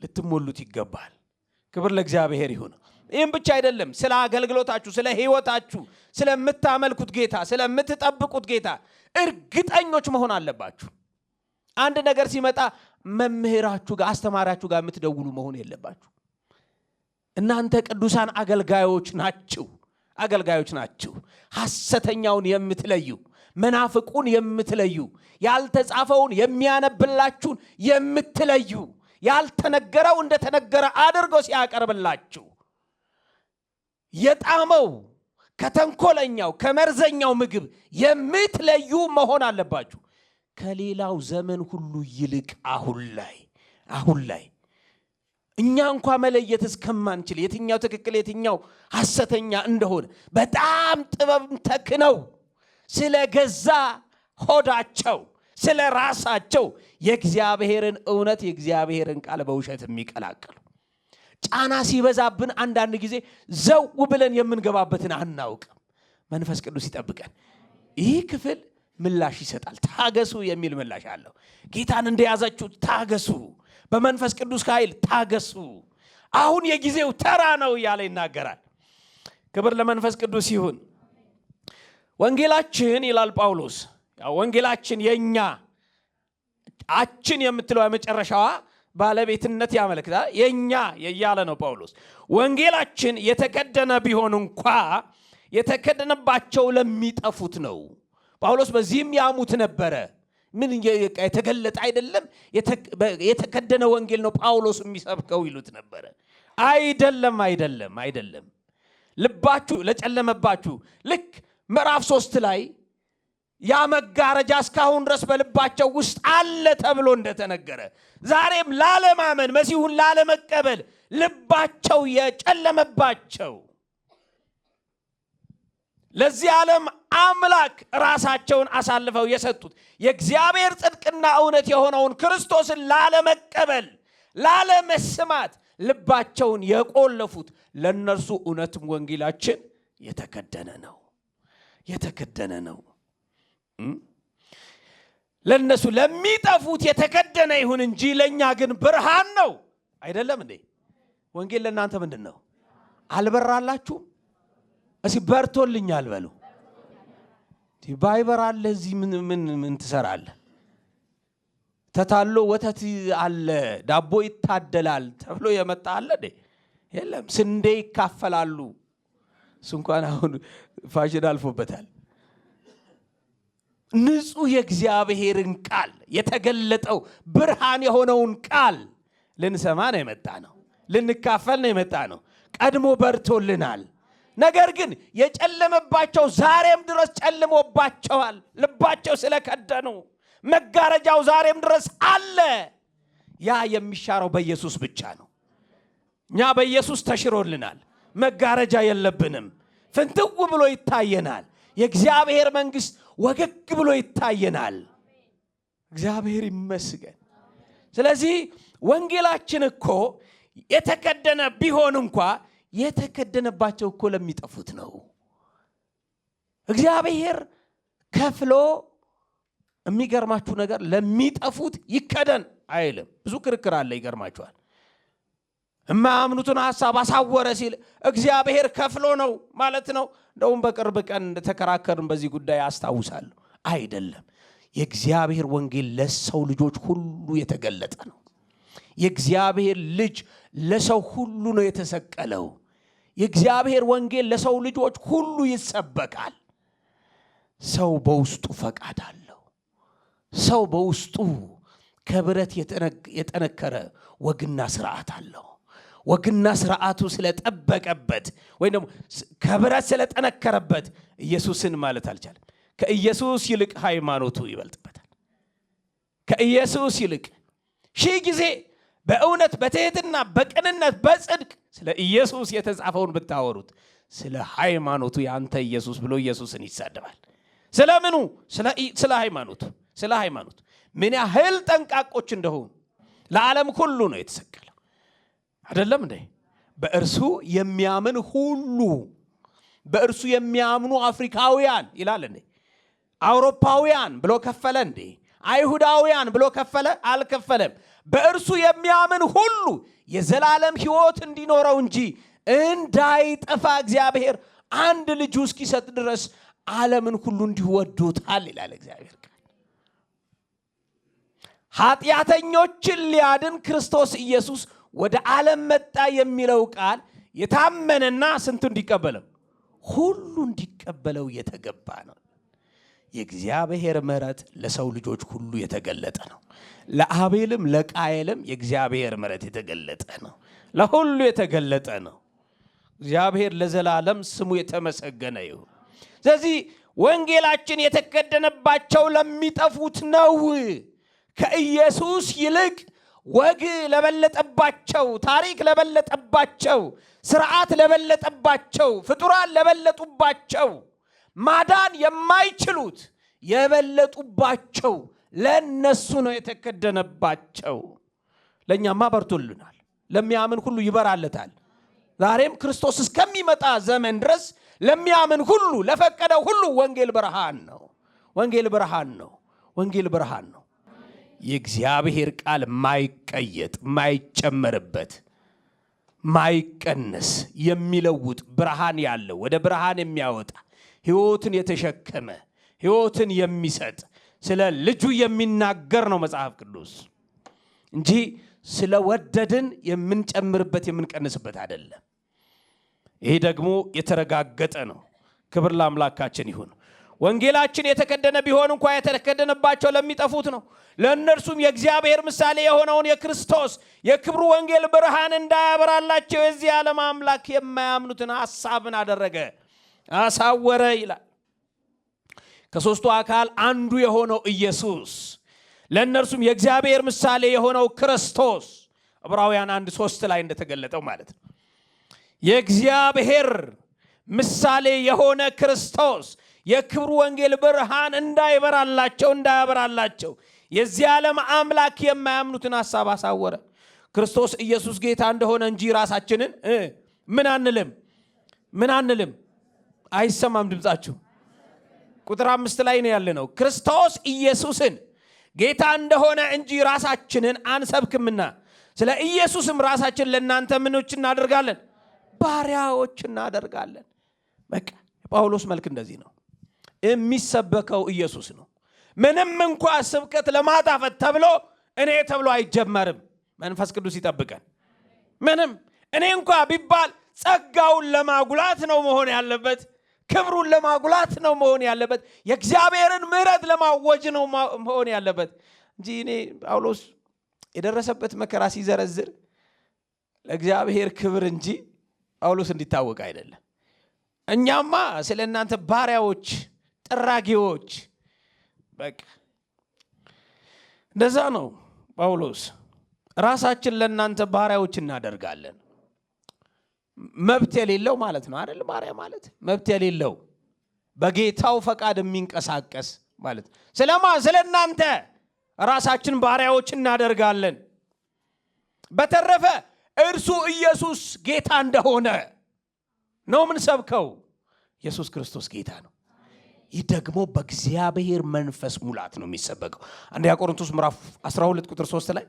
ልትሞሉት ይገባል። ክብር ለእግዚአብሔር ይሁን። ይህም ብቻ አይደለም፣ ስለ አገልግሎታችሁ፣ ስለ ህይወታችሁ፣ ስለምታመልኩት ጌታ፣ ስለምትጠብቁት ጌታ እርግጠኞች መሆን አለባችሁ። አንድ ነገር ሲመጣ መምህራችሁ ጋር አስተማሪያችሁ ጋር የምትደውሉ መሆን የለባችሁ። እናንተ ቅዱሳን አገልጋዮች ናችሁ። ሐሰተኛውን የምትለዩ፣ መናፍቁን የምትለዩ፣ ያልተጻፈውን የሚያነብላችሁን የምትለዩ፣ ያልተነገረው እንደተነገረ አድርጎ ሲያቀርብላችሁ የጣመው ከተንኮለኛው ከመርዘኛው ምግብ የምትለዩ መሆን አለባችሁ። ከሌላው ዘመን ሁሉ ይልቅ አሁን ላይ እኛ እንኳን መለየት እስከማንችል የትኛው ትክክል የትኛው ሐሰተኛ እንደሆነ በጣም ጥበብ ተክነው ስለገዛ ሆዳቸው ስለ ራሳቸው የእግዚአብሔርን እውነት የእግዚአብሔርን ቃል በውሸት የሚቀላቅሉ ጫና ሲበዛብን አንዳንድ ጊዜ ዘው ብለን የምንገባበትን አናውቅም። መንፈስ ቅዱስ ይጠብቀን። ይህ ክፍል ምላሽ ይሰጣል። ታገሱ የሚል ምላሽ አለው። ጌታን እንደያዛችሁ ታገሱ፣ በመንፈስ ቅዱስ ኃይል ታገሱ፣ አሁን የጊዜው ተራ ነው እያለ ይናገራል። ክብር ለመንፈስ ቅዱስ ይሁን። ወንጌላችን ይላል ጳውሎስ፣ ወንጌላችን የኛ አችን የምትለው የመጨረሻዋ ባለቤትነት ያመለክታል። የኛ እያለ ነው ጳውሎስ። ወንጌላችን የተከደነ ቢሆን እንኳ የተከደነባቸው ለሚጠፉት ነው። ጳውሎስ በዚህም ያሙት ነበረ። ምን የተገለጠ አይደለም፣ የተከደነ ወንጌል ነው ጳውሎስ የሚሰብከው ይሉት ነበረ። አይደለም። ልባችሁ ለጨለመባችሁ ልክ ምዕራፍ 3 ላይ ያ መጋረጃ እስካሁን ድረስ በልባቸው ውስጥ አለ ተብሎ እንደተነገረ ዛሬም ላለማመን መሲሁን ላለመቀበል ልባቸው የጨለመባቸው ለዚህ ዓለም አምላክ ራሳቸውን አሳልፈው የሰጡት የእግዚአብሔር ጽድቅና እውነት የሆነውን ክርስቶስን ላለመቀበል ላለመስማት ልባቸውን የቆለፉት ለነርሱ እውነትም ወንጌላችን የተከደነ ነው። ለነሱ ለሚጠፉት የተከደነ ይሁን እንጂ ለኛ ግን ብርሃን ነው። አይደለም እንዴ? ወንጌል ለእናንተ ምንድን ነው? አልበራላችሁም? እስኪ በርቶልኛል በሉ። ባይበራለህ እዚህ ምን ትሰራለህ? ተታሎ ወተት አለ ዳቦ ይታደላል ተብሎ የመጣ አለ እንዴ? የለም። ስንዴ ይካፈላሉ። እሱ እንኳን አሁን ፋሽን አልፎበታል። ንጹህ የእግዚአብሔርን ቃል የተገለጠው ብርሃን የሆነውን ቃል ልንሰማ ነው የመጣ ነው። ልንካፈል ነው የመጣ ነው። ቀድሞ በርቶልናል። ነገር ግን የጨለመባቸው ዛሬም ድረስ ጨልሞባቸዋል። ልባቸው ስለከደኑ መጋረጃው ዛሬም ድረስ አለ። ያ የሚሻረው በኢየሱስ ብቻ ነው። እኛ በኢየሱስ ተሽሮልናል። መጋረጃ የለብንም። ፍንትው ብሎ ይታየናል። የእግዚአብሔር መንግስት ወገግ ብሎ ይታየናል። እግዚአብሔር ይመስገን። ስለዚህ ወንጌላችን እኮ የተከደነ ቢሆን እንኳ የተከደነባቸው እኮ ለሚጠፉት ነው። እግዚአብሔር ከፍሎ የሚገርማችሁ ነገር ለሚጠፉት ይከደን አይልም። ብዙ ክርክር አለ። ይገርማችኋል። የማያምኑትን ሐሳብ አሳወረ ሲል እግዚአብሔር ከፍሎ ነው ማለት ነው። እንደውም በቅርብ ቀን እንደተከራከርን በዚህ ጉዳይ አስታውሳለሁ። አይደለም። የእግዚአብሔር ወንጌል ለሰው ልጆች ሁሉ የተገለጠ ነው። የእግዚአብሔር ልጅ ለሰው ሁሉ ነው የተሰቀለው። የእግዚአብሔር ወንጌል ለሰው ልጆች ሁሉ ይሰበካል። ሰው በውስጡ ፈቃድ አለው። ሰው በውስጡ ከብረት የጠነከረ ወግና ስርዓት አለው። ወግና ስርዓቱ ስለጠበቀበት ወይም ደግሞ ከብረት ስለጠነከረበት ኢየሱስን ማለት አልቻለም። ከኢየሱስ ይልቅ ሃይማኖቱ ይበልጥበታል። ከኢየሱስ ይልቅ ሺህ ጊዜ በእውነት በትህትና በቅንነት በጽድቅ ስለ ኢየሱስ የተጻፈውን ብታወሩት ስለ ሃይማኖቱ ያንተ ኢየሱስ ብሎ ኢየሱስን ይሳደባል። ስለምኑ? ስለ ሃይማኖቱ ምን ያህል ጠንቃቆች እንደሆኑ ለዓለም ሁሉ ነው የተሰቀለው። አይደለም እንዴ? በእርሱ የሚያምን ሁሉ፣ በእርሱ የሚያምኑ አፍሪካውያን ይላል እንዴ? አውሮፓውያን ብሎ ከፈለ እንዴ? አይሁዳውያን ብሎ ከፈለ? አልከፈለም። በእርሱ የሚያምን ሁሉ የዘላለም ሕይወት እንዲኖረው እንጂ እንዳይጠፋ እግዚአብሔር አንድ ልጁ እስኪሰጥ ድረስ ዓለምን ሁሉ እንዲሁ ወዶታል ይላል እግዚአብሔር ቃል። ኃጢአተኞችን ሊያድን ክርስቶስ ኢየሱስ ወደ ዓለም መጣ የሚለው ቃል የታመነና ስንቱ እንዲቀበለው? ሁሉ እንዲቀበለው የተገባ ነው። የእግዚአብሔር ምሕረት ለሰው ልጆች ሁሉ የተገለጠ ነው። ለአቤልም ለቃየልም የእግዚአብሔር ምሕረት የተገለጠ ነው። ለሁሉ የተገለጠ ነው። እግዚአብሔር ለዘላለም ስሙ የተመሰገነ ይሁን። ስለዚህ ወንጌላችን የተከደነባቸው ለሚጠፉት ነው። ከኢየሱስ ይልቅ ወግ ለበለጠባቸው፣ ታሪክ ለበለጠባቸው፣ ስርዓት ለበለጠባቸው፣ ፍጡራን ለበለጡባቸው፣ ማዳን የማይችሉት የበለጡባቸው ለነሱ ነው የተከደነባቸው። ለኛማ በርቶልናል። ለሚያምን ሁሉ ይበራለታል። ዛሬም ክርስቶስ እስከሚመጣ ዘመን ድረስ ለሚያምን ሁሉ ለፈቀደው ሁሉ ወንጌል ብርሃን ነው። ወንጌል ብርሃን ነው። ወንጌል ብርሃን ነው። የእግዚአብሔር ቃል ማይቀየጥ፣ ማይጨመርበት፣ ማይቀነስ የሚለውጥ ብርሃን ያለው ወደ ብርሃን የሚያወጣ ሕይወትን የተሸከመ ሕይወትን የሚሰጥ ስለ ልጁ የሚናገር ነው መጽሐፍ ቅዱስ እንጂ ስለወደድን የምንጨምርበት የምንቀንስበት አይደለም። ይሄ ደግሞ የተረጋገጠ ነው። ክብር ለአምላካችን ይሁን። ወንጌላችን የተከደነ ቢሆን እንኳን የተከደነባቸው ለሚጠፉት ነው። ለእነርሱም የእግዚአብሔር ምሳሌ የሆነውን የክርስቶስ የክብሩ ወንጌል ብርሃን እንዳያበራላቸው የዚህ ዓለም አምላክ የማያምኑትን ሐሳብን አደረገ፣ አሳወረ ይላል። ከሦስቱ አካል አንዱ የሆነው ኢየሱስ ለእነርሱም የእግዚአብሔር ምሳሌ የሆነው ክርስቶስ ዕብራውያን 1:3 ላይ እንደተገለጠው ማለት ነው። የእግዚአብሔር ምሳሌ የሆነ ክርስቶስ የክብሩ ወንጌል ብርሃን እንዳያበራላቸው የዚህ ዓለም አምላክ የማያምኑትን ሐሳብ አሳወረ። ክርስቶስ ኢየሱስ ጌታ እንደሆነ እንጂ ራሳችንን ምን አንልም። አይሰማም ድምጻችሁ? ቁጥር 5 ላይ ነው ያለነው። ክርስቶስ ኢየሱስን ጌታ እንደሆነ እንጂ ራሳችንን አንሰብክምና ስለ ኢየሱስም ራሳችን ለእናንተ ምኖች እናደርጋለን? ባሪያዎች እናደርጋለን። በቃ የጳውሎስ መልክ እንደዚህ ነው። የሚሰበከው ኢየሱስ ነው። ምንም እንኳ ስብከት ለማጣፈት ተብሎ እኔ ተብሎ አይጀመርም። መንፈስ ቅዱስ ይጠብቀን። ምንም እኔ እንኳ ቢባል ጸጋውን ለማጉላት ነው መሆን ያለበት። ክብሩን ለማጉላት ነው መሆን ያለበት። የእግዚአብሔርን ምሕረት ለማወጅ ነው መሆን ያለበት እንጂ እኔ ጳውሎስ የደረሰበት መከራ ሲዘረዝር ለእግዚአብሔር ክብር እንጂ ጳውሎስ እንዲታወቅ አይደለም። እኛማ ስለ እናንተ ባሪያዎች፣ ጠራጊዎች፣ በቃ እንደዛ ነው ጳውሎስ። ራሳችን ለእናንተ ባሪያዎች እናደርጋለን። መብት የሌለው ማለት ነው አይደል? ባሪያ ማለት መብት የሌለው በጌታው ፈቃድ የሚንቀሳቀስ ማለት ነው። ስለማን? ስለ እናንተ ራሳችን ባሪያዎች እናደርጋለን። በተረፈ እርሱ ኢየሱስ ጌታ እንደሆነ ነው ምን ሰብከው። ኢየሱስ ክርስቶስ ጌታ ነው። ይህ ደግሞ በእግዚአብሔር መንፈስ ሙላት ነው የሚሰበከው። አንደኛ ቆሮንቶስ ምዕራፍ 12 ቁጥር 3 ላይ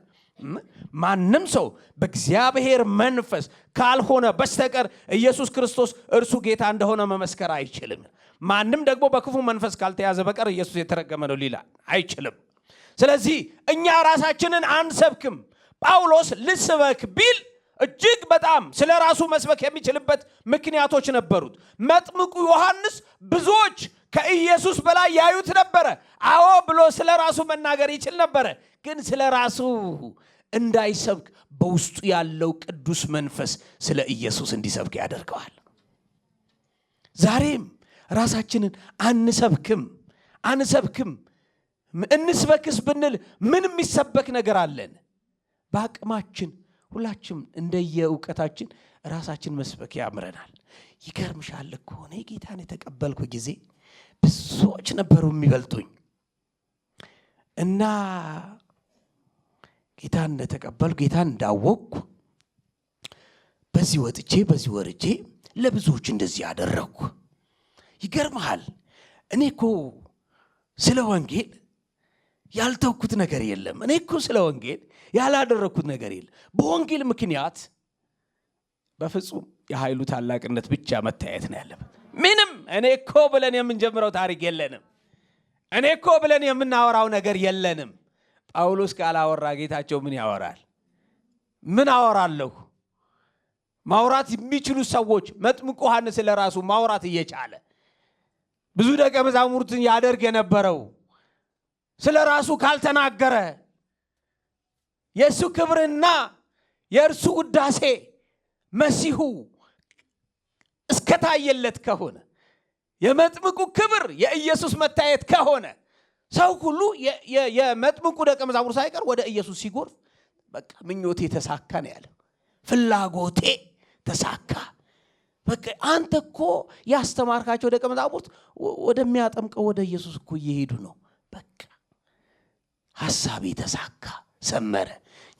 ማንም ሰው በእግዚአብሔር መንፈስ ካልሆነ በስተቀር ኢየሱስ ክርስቶስ እርሱ ጌታ እንደሆነ መመስከር አይችልም። ማንም ደግሞ በክፉ መንፈስ ካልተያዘ በቀር ኢየሱስ የተረገመ ነው ሊል አይችልም። ስለዚህ እኛ ራሳችንን አንሰብክም። ጳውሎስ ልስበክ ቢል እጅግ በጣም ስለ ራሱ መስበክ የሚችልበት ምክንያቶች ነበሩት። መጥምቁ ዮሐንስ ብዙዎች ከኢየሱስ በላይ ያዩት ነበረ። አዎ ብሎ ስለ ራሱ መናገር ይችል ነበረ። ግን ስለ ራሱ እንዳይሰብክ በውስጡ ያለው ቅዱስ መንፈስ ስለ ኢየሱስ እንዲሰብክ ያደርገዋል። ዛሬም ራሳችንን አንሰብክም። እንስበክስ ብንል ምን የሚሰበክ ነገር አለን? በአቅማችን ሁላችንም እንደየእውቀታችን ራሳችን መስበክ ያምረናል። ይገርምሻል እኮ እኔ ጌታን የተቀበልኩ ጊዜ ብዙዎች ነበሩ የሚበልጡኝ እና ጌታን እንደተቀበልኩ ጌታን እንዳወቅኩ በዚህ ወጥቼ በዚህ ወርጄ ለብዙዎች እንደዚህ ያደረኩ። ይገርምሃል እኔ እኮ ስለ ወንጌል ያልተውኩት ነገር የለም። እኔ እኮ ስለ ወንጌል ያላደረኩት ነገር የለም። በወንጌል ምክንያት በፍጹም የኃይሉ ታላቅነት ብቻ መታየት ነው ያለበት። ምንም እኔ እኮ ብለን የምንጀምረው ታሪክ የለንም። እኔ እኮ ብለን የምናወራው ነገር የለንም። ጳውሎስ ካላወራ ጌታቸው ምን ያወራል? ምን አወራለሁ? ማውራት የሚችሉ ሰዎች መጥምቁ ዮሐንስ ለራሱ ማውራት እየቻለ ብዙ ደቀ መዛሙርትን ያደርግ የነበረው ስለራሱ ካልተናገረ የሱ ክብርና የእርሱ ውዳሴ መሲሁ እስከታየለት ከሆነ የመጥምቁ ክብር የኢየሱስ መታየት ከሆነ ሰው ሁሉ የመጥምቁ ደቀ መዛሙርት ሳይቀር ወደ ኢየሱስ ሲጎርፍ በቃ ምኞቴ ተሳካ ነው ያለው። ፍላጎቴ ተሳካ። በቃ አንተ እኮ ያስተማርካቸው ደቀ መዛሙርት ወደሚያጠምቀው ወደ ኢየሱስ እኮ እየሄዱ ነው። በቃ ሐሳቤ ተሳካ፣ ሰመረ።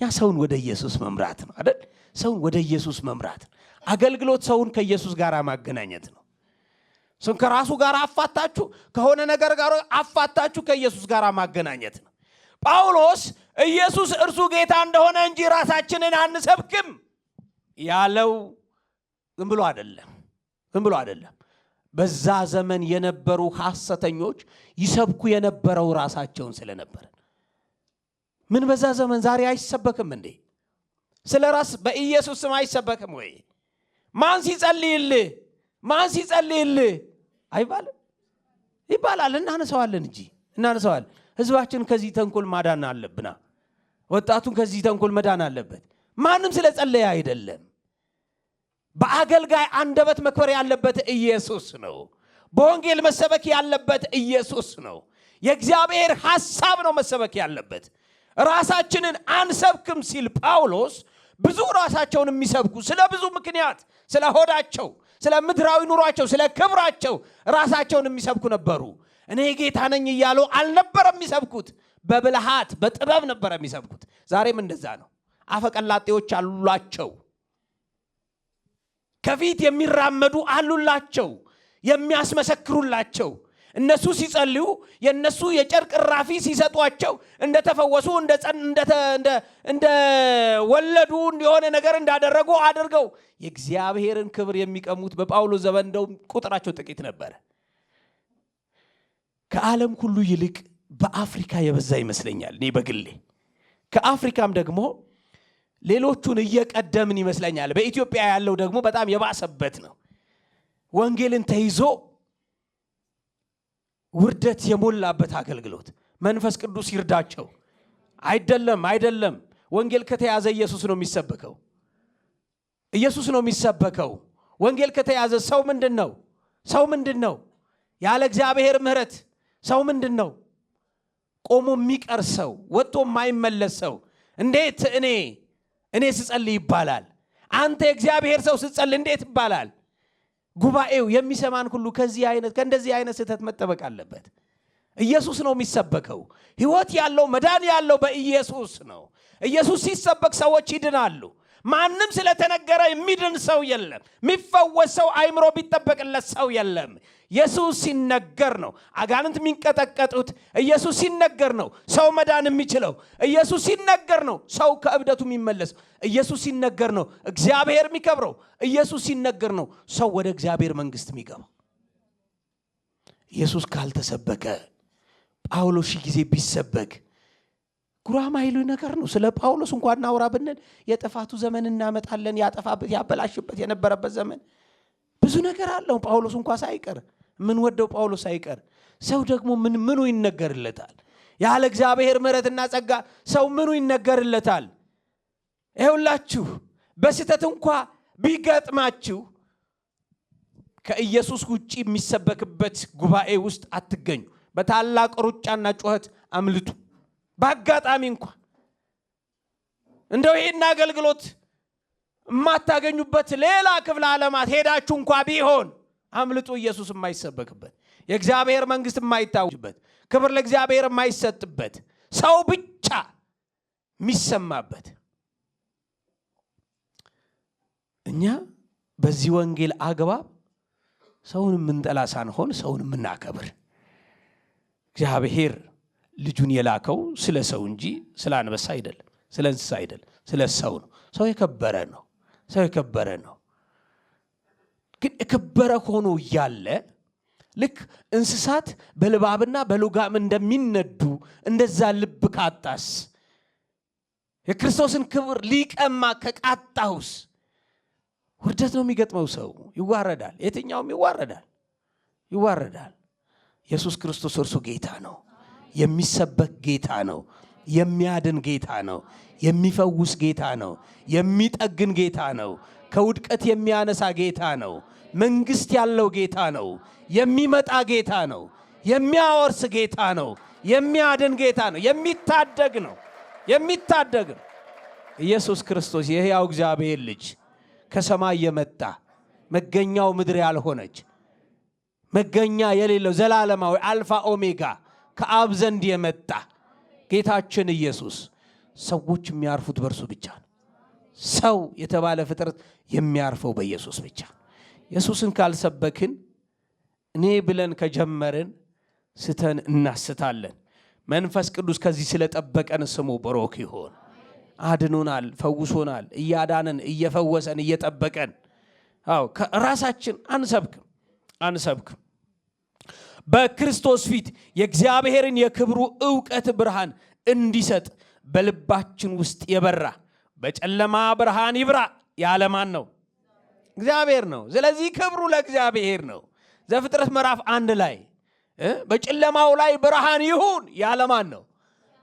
ያ ሰውን ወደ ኢየሱስ መምራት ነው አይደል? ሰውን ወደ ኢየሱስ መምራት። አገልግሎት ሰውን ከኢየሱስ ጋር ማገናኘት ነው። ሰውን ከራሱ ጋር አፋታችሁ ከሆነ ነገር ጋር አፋታችሁ ከኢየሱስ ጋር ማገናኘት ነው። ጳውሎስ ኢየሱስ እርሱ ጌታ እንደሆነ እንጂ ራሳችንን አንሰብክም ያለው ዝም ብሎ አይደለም። በዛ ዘመን የነበሩ ሐሰተኞች ይሰብኩ የነበረው ራሳቸውን ስለነበር ምን በዛ ዘመን ዛሬ አይሰበክም እንዴ? ስለ ራስ በኢየሱስ ስም አይሰበክም ወይ? ማን ሲጸልይልህ አይባልም? ይባላል። እናነሳዋለን እንጂ እናነሳዋለን። ህዝባችን ከዚህ ተንኮል ማዳን አለብና ወጣቱን ከዚህ ተንኮል መዳን አለበት። ማንም ስለ ጸለየ አይደለም። በአገልጋይ አንደበት መክበር ያለበት ኢየሱስ ነው። በወንጌል መሰበክ ያለበት ኢየሱስ ነው። የእግዚአብሔር ሐሳብ ነው መሰበክ ያለበት። ራሳችንን አንሰብክም ሲል ጳውሎስ ብዙ ራሳቸውን የሚሰብኩ ስለ ብዙ ምክንያት፣ ስለ ሆዳቸው፣ ስለ ምድራዊ ኑሯቸው፣ ስለ ክብራቸው ራሳቸውን የሚሰብኩ ነበሩ። እኔ ጌታ ነኝ እያሉ አልነበረም የሚሰብኩት። በብልሃት በጥበብ ነበር የሚሰብኩት። ዛሬም እንደዛ ነው። አፈቀላጤዎች አሉላቸው። ከፊት የሚራመዱ አሉላቸው፣ የሚያስመሰክሩላቸው። እነሱ ሲጸልዩ የነሱ የጨርቅ ራፊ ሲሰጧቸው እንደተፈወሱ እንደወለዱ የሆነ ነገር እንዳደረጉ አድርገው የእግዚአብሔርን ክብር የሚቀሙት በጳውሎስ ዘመን እንደውም ቁጥራቸው ጥቂት ነበር። ከዓለም ሁሉ ይልቅ በአፍሪካ የበዛ ይመስለኛል እኔ በግሌ። ከአፍሪካም ደግሞ ሌሎቹን እየቀደምን ይመስለኛል። በኢትዮጵያ ያለው ደግሞ በጣም የባሰበት ነው። ወንጌልን ተይዞ ውርደት የሞላበት አገልግሎት። መንፈስ ቅዱስ ይርዳቸው። አይደለም። ወንጌል ከተያዘ ኢየሱስ ነው የሚሰበከው። ወንጌል ከተያዘ ሰው ምንድነው? ያለ እግዚአብሔር ምሕረት ሰው ምንድነው? ቆሞ የሚቀር ሰው፣ ወጥቶ የማይመለስ ሰው። እንዴት እኔ ስጸልይ ይባላል? አንተ የእግዚአብሔር ሰው ስትጸልይ እንዴት ይባላል? ጉባኤው የሚሰማን ሁሉ ከእንደዚህ አይነት ስህተት መጠበቅ አለበት። ኢየሱስ ነው የሚሰበከው። ሕይወት ያለው መዳን ያለው በኢየሱስ ነው። ኢየሱስ ሲሰበክ ሰዎች ይድናሉ። ማንም ስለተነገረ የሚድን ሰው የለም። የሚፈወስ ሰው አይምሮ ቢጠበቅለት ሰው የለም። ኢየሱስ ሲነገር ነው አጋንንት የሚንቀጠቀጡት። ኢየሱስ ሲነገር ነው ሰው መዳን የሚችለው። ኢየሱስ ሲነገር ነው ሰው ከእብደቱ የሚመለስ። ኢየሱስ ሲነገር ነው እግዚአብሔር የሚከብረው። ኢየሱስ ሲነገር ነው ሰው ወደ እግዚአብሔር መንግስት የሚገባው። ኢየሱስ ካልተሰበከ ጳውሎስ ሺህ ጊዜ ቢሰበክ ጉራማይሉ ነገር ነው። ስለ ጳውሎስ እንኳን እናውራ ብንል የጥፋቱ ዘመን እናመጣለን። ያበላሽበት የነበረበት ዘመን ብዙ ነገር አለው። ጳውሎስ እንኳን ሳይቀር ምን ወደው ጳውሎስ ሳይቀር ሰው ደግሞ ምኑ ይነገርለታል? ያለ እግዚአብሔር ምሕረትና ጸጋ ሰው ምኑ ይነገርለታል? ይኸውላችሁ በስተት እንኳን ቢገጥማችሁ ከኢየሱስ ውጪ የሚሰበክበት ጉባኤ ውስጥ አትገኙ። በታላቅ ሩጫና ጩኸት አምልጡ። በአጋጣሚ እንኳን እንደው ይሄን አገልግሎት የማታገኙበት ሌላ ክፍለ ዓለማት ሄዳችሁ እንኳን ቢሆን አምልጡ። ኢየሱስ የማይሰበክበት፣ የእግዚአብሔር መንግስት የማይታወጅበት፣ ክብር ለእግዚአብሔር የማይሰጥበት፣ ሰው ብቻ የሚሰማበት። እኛ በዚህ ወንጌል አግባብ ሰውን የምንጠላ ሳንሆን ሰውን የምናከብር፣ እግዚአብሔር ልጁን የላከው ስለ ሰው እንጂ ስለ አንበሳ አይደለም፣ ስለ እንስሳ አይደለም፣ ስለ ሰው ነው። ሰው የከበረ ነው። ሰው የከበረ ነው። ግን የከበረ ሆኖ ያለ ልክ እንስሳት በልባብና በሉጋም እንደሚነዱ እንደዛ ልብ ካጣስ የክርስቶስን ክብር ሊቀማ ከቃጣውስ ውርደት ነው የሚገጥመው። ሰው ይዋረዳል። የትኛውም ይዋረዳል። ኢየሱስ ክርስቶስ እርሱ ጌታ ነው። የሚሰበክ ጌታ ነው። የሚያድን ጌታ ነው። የሚፈውስ ጌታ ነው። የሚጠግን ጌታ ነው። ከውድቀት የሚያነሳ ጌታ ነው። መንግስት ያለው ጌታ ነው። የሚመጣ ጌታ ነው። የሚያወርስ ጌታ ነው። የሚያድን ጌታ ነው። የሚታደግ ነው። ኢየሱስ ክርስቶስ የሕያው እግዚአብሔር ልጅ ከሰማይ የመጣ መገኛው ምድር ያልሆነች መገኛ የሌለው ዘላለማዊ አልፋ ኦሜጋ ከአብ ዘንድ የመጣ ጌታችን ኢየሱስ ሰዎች የሚያርፉት በእርሱ ብቻ ነው። ሰው የተባለ ፍጥረት የሚያርፈው በኢየሱስ ብቻ። ኢየሱስን ካልሰበክን እኔ ብለን ከጀመርን ስተን እናስታለን። መንፈስ ቅዱስ ከዚህ ስለጠበቀን ስሙ ብሩክ ይሁን። አድኖናል፣ ፈውሶናል፣ እያዳነን እየፈወሰን እየጠበቀን። ራሳችን አንሰብክም። በክርስቶስ ፊት የእግዚአብሔርን የክብሩ ዕውቀት ብርሃን እንዲሰጥ በልባችን ውስጥ የበራ በጨለማ ብርሃን ይብራ ያለ ማን ነው? እግዚአብሔር ነው። ስለዚህ ክብሩ ለእግዚአብሔር ነው። ዘፍጥረት ምዕራፍ 1 ላይ በጨለማው ላይ ብርሃን ይሁን ያለ ማን ነው?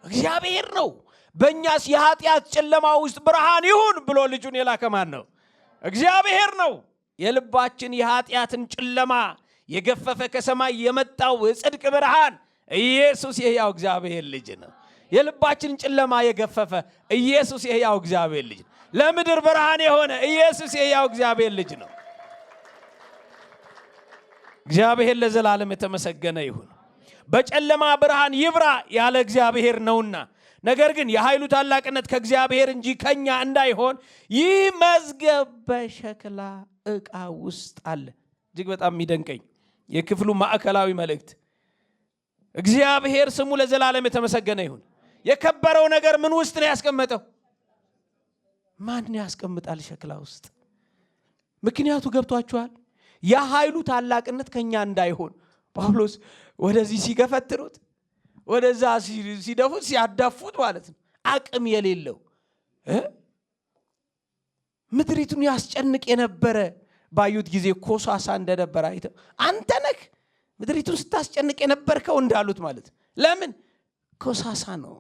እግዚአብሔር ነው። በእኛስ የኃጢአት ጨለማ ውስጥ ብርሃን ይሁን ብሎ ልጁን የላከ ማን ነው? እግዚአብሔር ነው። የልባችን የኃጢአትን ጨለማ የገፈፈ ከሰማይ የመጣው የጽድቅ ብርሃን ኢየሱስ የሕያው እግዚአብሔር ልጅ ነው። የልባችን ጨለማ የገፈፈ ኢየሱስ የሕያው እግዚአብሔር ልጅ ነው። ለምድር ብርሃን የሆነ ኢየሱስ የሕያው እግዚአብሔር ልጅ ነው። እግዚአብሔር ለዘላለም የተመሰገነ ይሁን። በጨለማ ብርሃን ይብራ ያለ እግዚአብሔር ነውና፣ ነገር ግን የኃይሉ ታላቅነት ከእግዚአብሔር እንጂ ከኛ እንዳይሆን ይህ መዝገብ በሸክላ ዕቃ ውስጥ አለ። እጅግ በጣም የሚደንቀኝ የክፍሉ ማዕከላዊ መልእክት እግዚአብሔር ስሙ ለዘላለም የተመሰገነ ይሁን። የከበረው ነገር ምን ውስጥ ነው ያስቀመጠው? ማን ያስቀምጣል ሸክላ ውስጥ? ምክንያቱ ገብቷችኋል? የኃይሉ ታላቅነት ከኛ እንዳይሆን ጳውሎስ ወደዚህ ሲገፈትሩት ወደዛ ሲደፉት ሲያዳፉት ማለት ነው። አቅም የሌለው ምድሪቱን ያስጨንቅ የነበረ ባዩት ጊዜ ኮሳሳ እንደነበረ አይተው አንተ ነህ ምድሪቱን ስታስጨንቅ የነበርከው እንዳሉት ማለት ለምን ኮሳሳ ነው።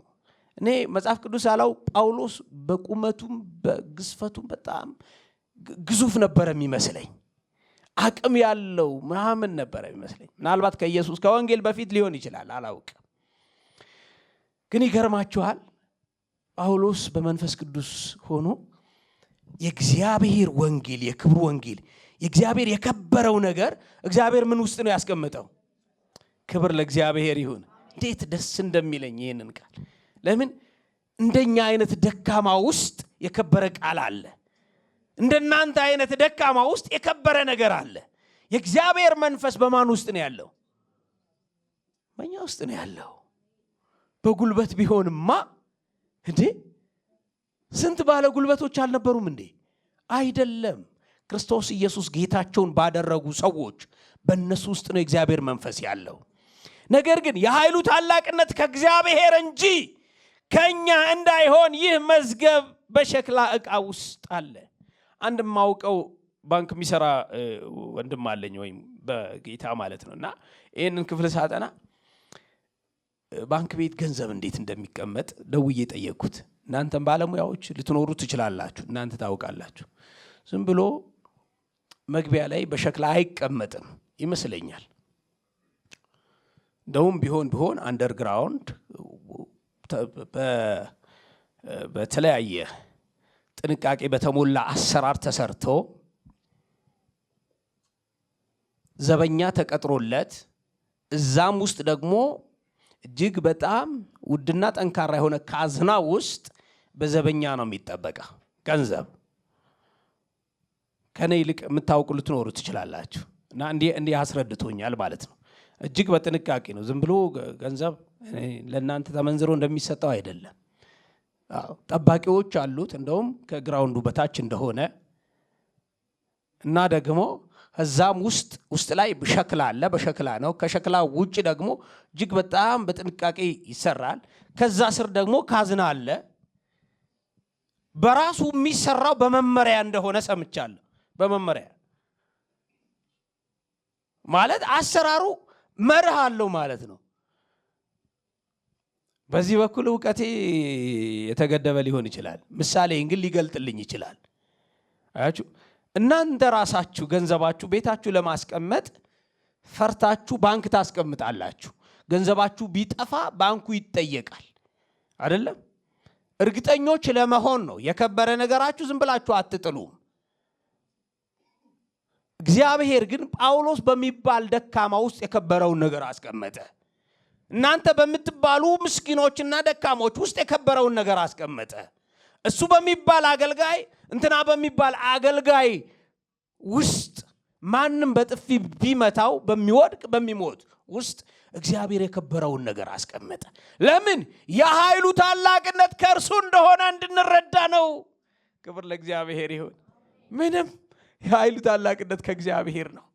እኔ መጽሐፍ ቅዱስ ያለው ጳውሎስ በቁመቱም በግዝፈቱም በጣም ግዙፍ ነበር የሚመስለኝ። አቅም ያለው ምናምን ነበር የሚመስለኝ። ምናልባት ከኢየሱስ ከወንጌል በፊት ሊሆን ይችላል፣ አላውቅም። ግን ይገርማችኋል ጳውሎስ በመንፈስ ቅዱስ ሆኖ የእግዚአብሔር ወንጌል የክብሩ ወንጌል የእግዚአብሔር የከበረው ነገር እግዚአብሔር ምን ውስጥ ነው ያስቀመጠው? ክብር ለእግዚአብሔር ይሁን። እንዴት ደስ እንደሚለኝ ይሄንን ቃል። ለምን እንደኛ አይነት ደካማ ውስጥ የከበረ ቃል አለ። እንደናንተ አይነት ደካማ ውስጥ የከበረ ነገር አለ። የእግዚአብሔር መንፈስ በማን ውስጥ ነው ያለው? በእኛ ውስጥ ነው ያለው። በጉልበት ቢሆንማ እንዴ ስንት ባለ ጉልበቶች አልነበሩም እንዴ? አይደለም። ክርስቶስ ኢየሱስ ጌታቸውን ባደረጉ ሰዎች በእነሱ ውስጥ ነው የእግዚአብሔር መንፈስ ያለው። ነገር ግን የኃይሉ ታላቅነት ከእግዚአብሔር እንጂ ከኛ እንዳይሆን ይህ መዝገብ በሸክላ ዕቃ ውስጥ አለ። አንድ ማውቀው ባንክ የሚሰራ ወንድም አለኝ፣ ወይም በጌታ ማለት ነውና ይሄንን ክፍል ሳጠና ባንክ ቤት ገንዘብ እንዴት እንደሚቀመጥ ደውዬ ጠየቅኩት። እናንተም ባለሙያዎች ልትኖሩ ትችላላችሁ፣ እናንተ ታውቃላችሁ። ዝም ብሎ መግቢያ ላይ በሸክላ አይቀመጥም ይመስለኛል። እንደውም ቢሆን አንደርግራውንድ በተለያየ ጥንቃቄ በተሞላ አሰራር ተሰርቶ ዘበኛ ተቀጥሮለት እዛም ውስጥ ደግሞ እጅግ በጣም ውድና ጠንካራ የሆነ ካዝና ውስጥ በዘበኛ ነው የሚጠበቀው ገንዘብ። ከኔ ይልቅ የምታውቁ ልትኖሩ ትችላላችሁ እና እንዲህ አስረድቶኛል ማለት ነው። እጅግ በጥንቃቄ ነው። ዝም ብሎ ገንዘብ ለእናንተ ተመንዝሮ እንደሚሰጠው አይደለም። ጠባቂዎች አሉት እንደውም ከግራውንዱ በታች እንደሆነ እና ደግሞ እዛም ውስጥ ላይ ሸክላ አለ። በሸክላ ነው። ከሸክላ ውጭ ደግሞ እጅግ በጣም በጥንቃቄ ይሰራል። ከዛ ስር ደግሞ ካዝና አለ። በራሱ የሚሰራው በመመሪያ እንደሆነ ሰምቻለሁ። በመመሪያ ማለት አሰራሩ መርህ አለው ማለት ነው። በዚህ በኩል ዕውቀቴ የተገደበ ሊሆን ይችላል። ምሳሌን ግን ሊገልጥልኝ ይችላል። አያችሁ፣ እናንተ ራሳችሁ ገንዘባችሁ ቤታችሁ ለማስቀመጥ ፈርታችሁ ባንክ ታስቀምጣላችሁ። ገንዘባችሁ ቢጠፋ ባንኩ ይጠየቃል አይደለም? እርግጠኞች ለመሆን ነው። የከበረ ነገራችሁ ዝም ብላችሁ አትጥሉም። እግዚአብሔር ግን ጳውሎስ በሚባል ደካማ ውስጥ የከበረውን ነገር አስቀመጠ። እናንተ በምትባሉ ምስኪኖችና ደካሞች ውስጥ የከበረውን ነገር አስቀመጠ። እሱ በሚባል አገልጋይ እንትና በሚባል አገልጋይ ውስጥ ማንም በጥፊ ቢመታው በሚወድቅ በሚሞት ውስጥ እግዚአብሔር የከበረውን ነገር አስቀመጠ። ለምን? የኃይሉ ታላቅነት ከእርሱ እንደሆነ እንድንረዳ ነው። ክብር ለእግዚአብሔር ይሁን። ምንም የኃይሉ ታላቅነት ከእግዚአብሔር ነው።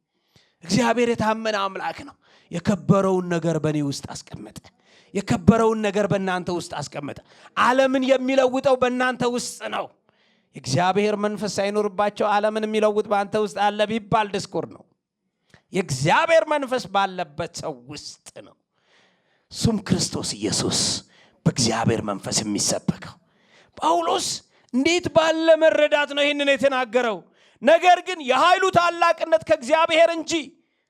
እግዚአብሔር የታመነ አምላክ ነው። የከበረውን ነገር በእኔ ውስጥ አስቀመጠ። የከበረውን ነገር በእናንተ ውስጥ አስቀመጠ። ዓለምን የሚለውጠው በእናንተ ውስጥ ነው። የእግዚአብሔር መንፈስ ሳይኖርባቸው ዓለምን የሚለውጥ በአንተ ውስጥ አለ ቢባል ድስኩር ነው። የእግዚአብሔር መንፈስ ባለበት ሰው ውስጥ ነው። እሱም ክርስቶስ ኢየሱስ በእግዚአብሔር መንፈስ የሚሰበከው። ጳውሎስ እንዴት ባለ መረዳት ነው ይህንን የተናገረው? ነገር ግን የኃይሉ ታላቅነት ከእግዚአብሔር እንጂ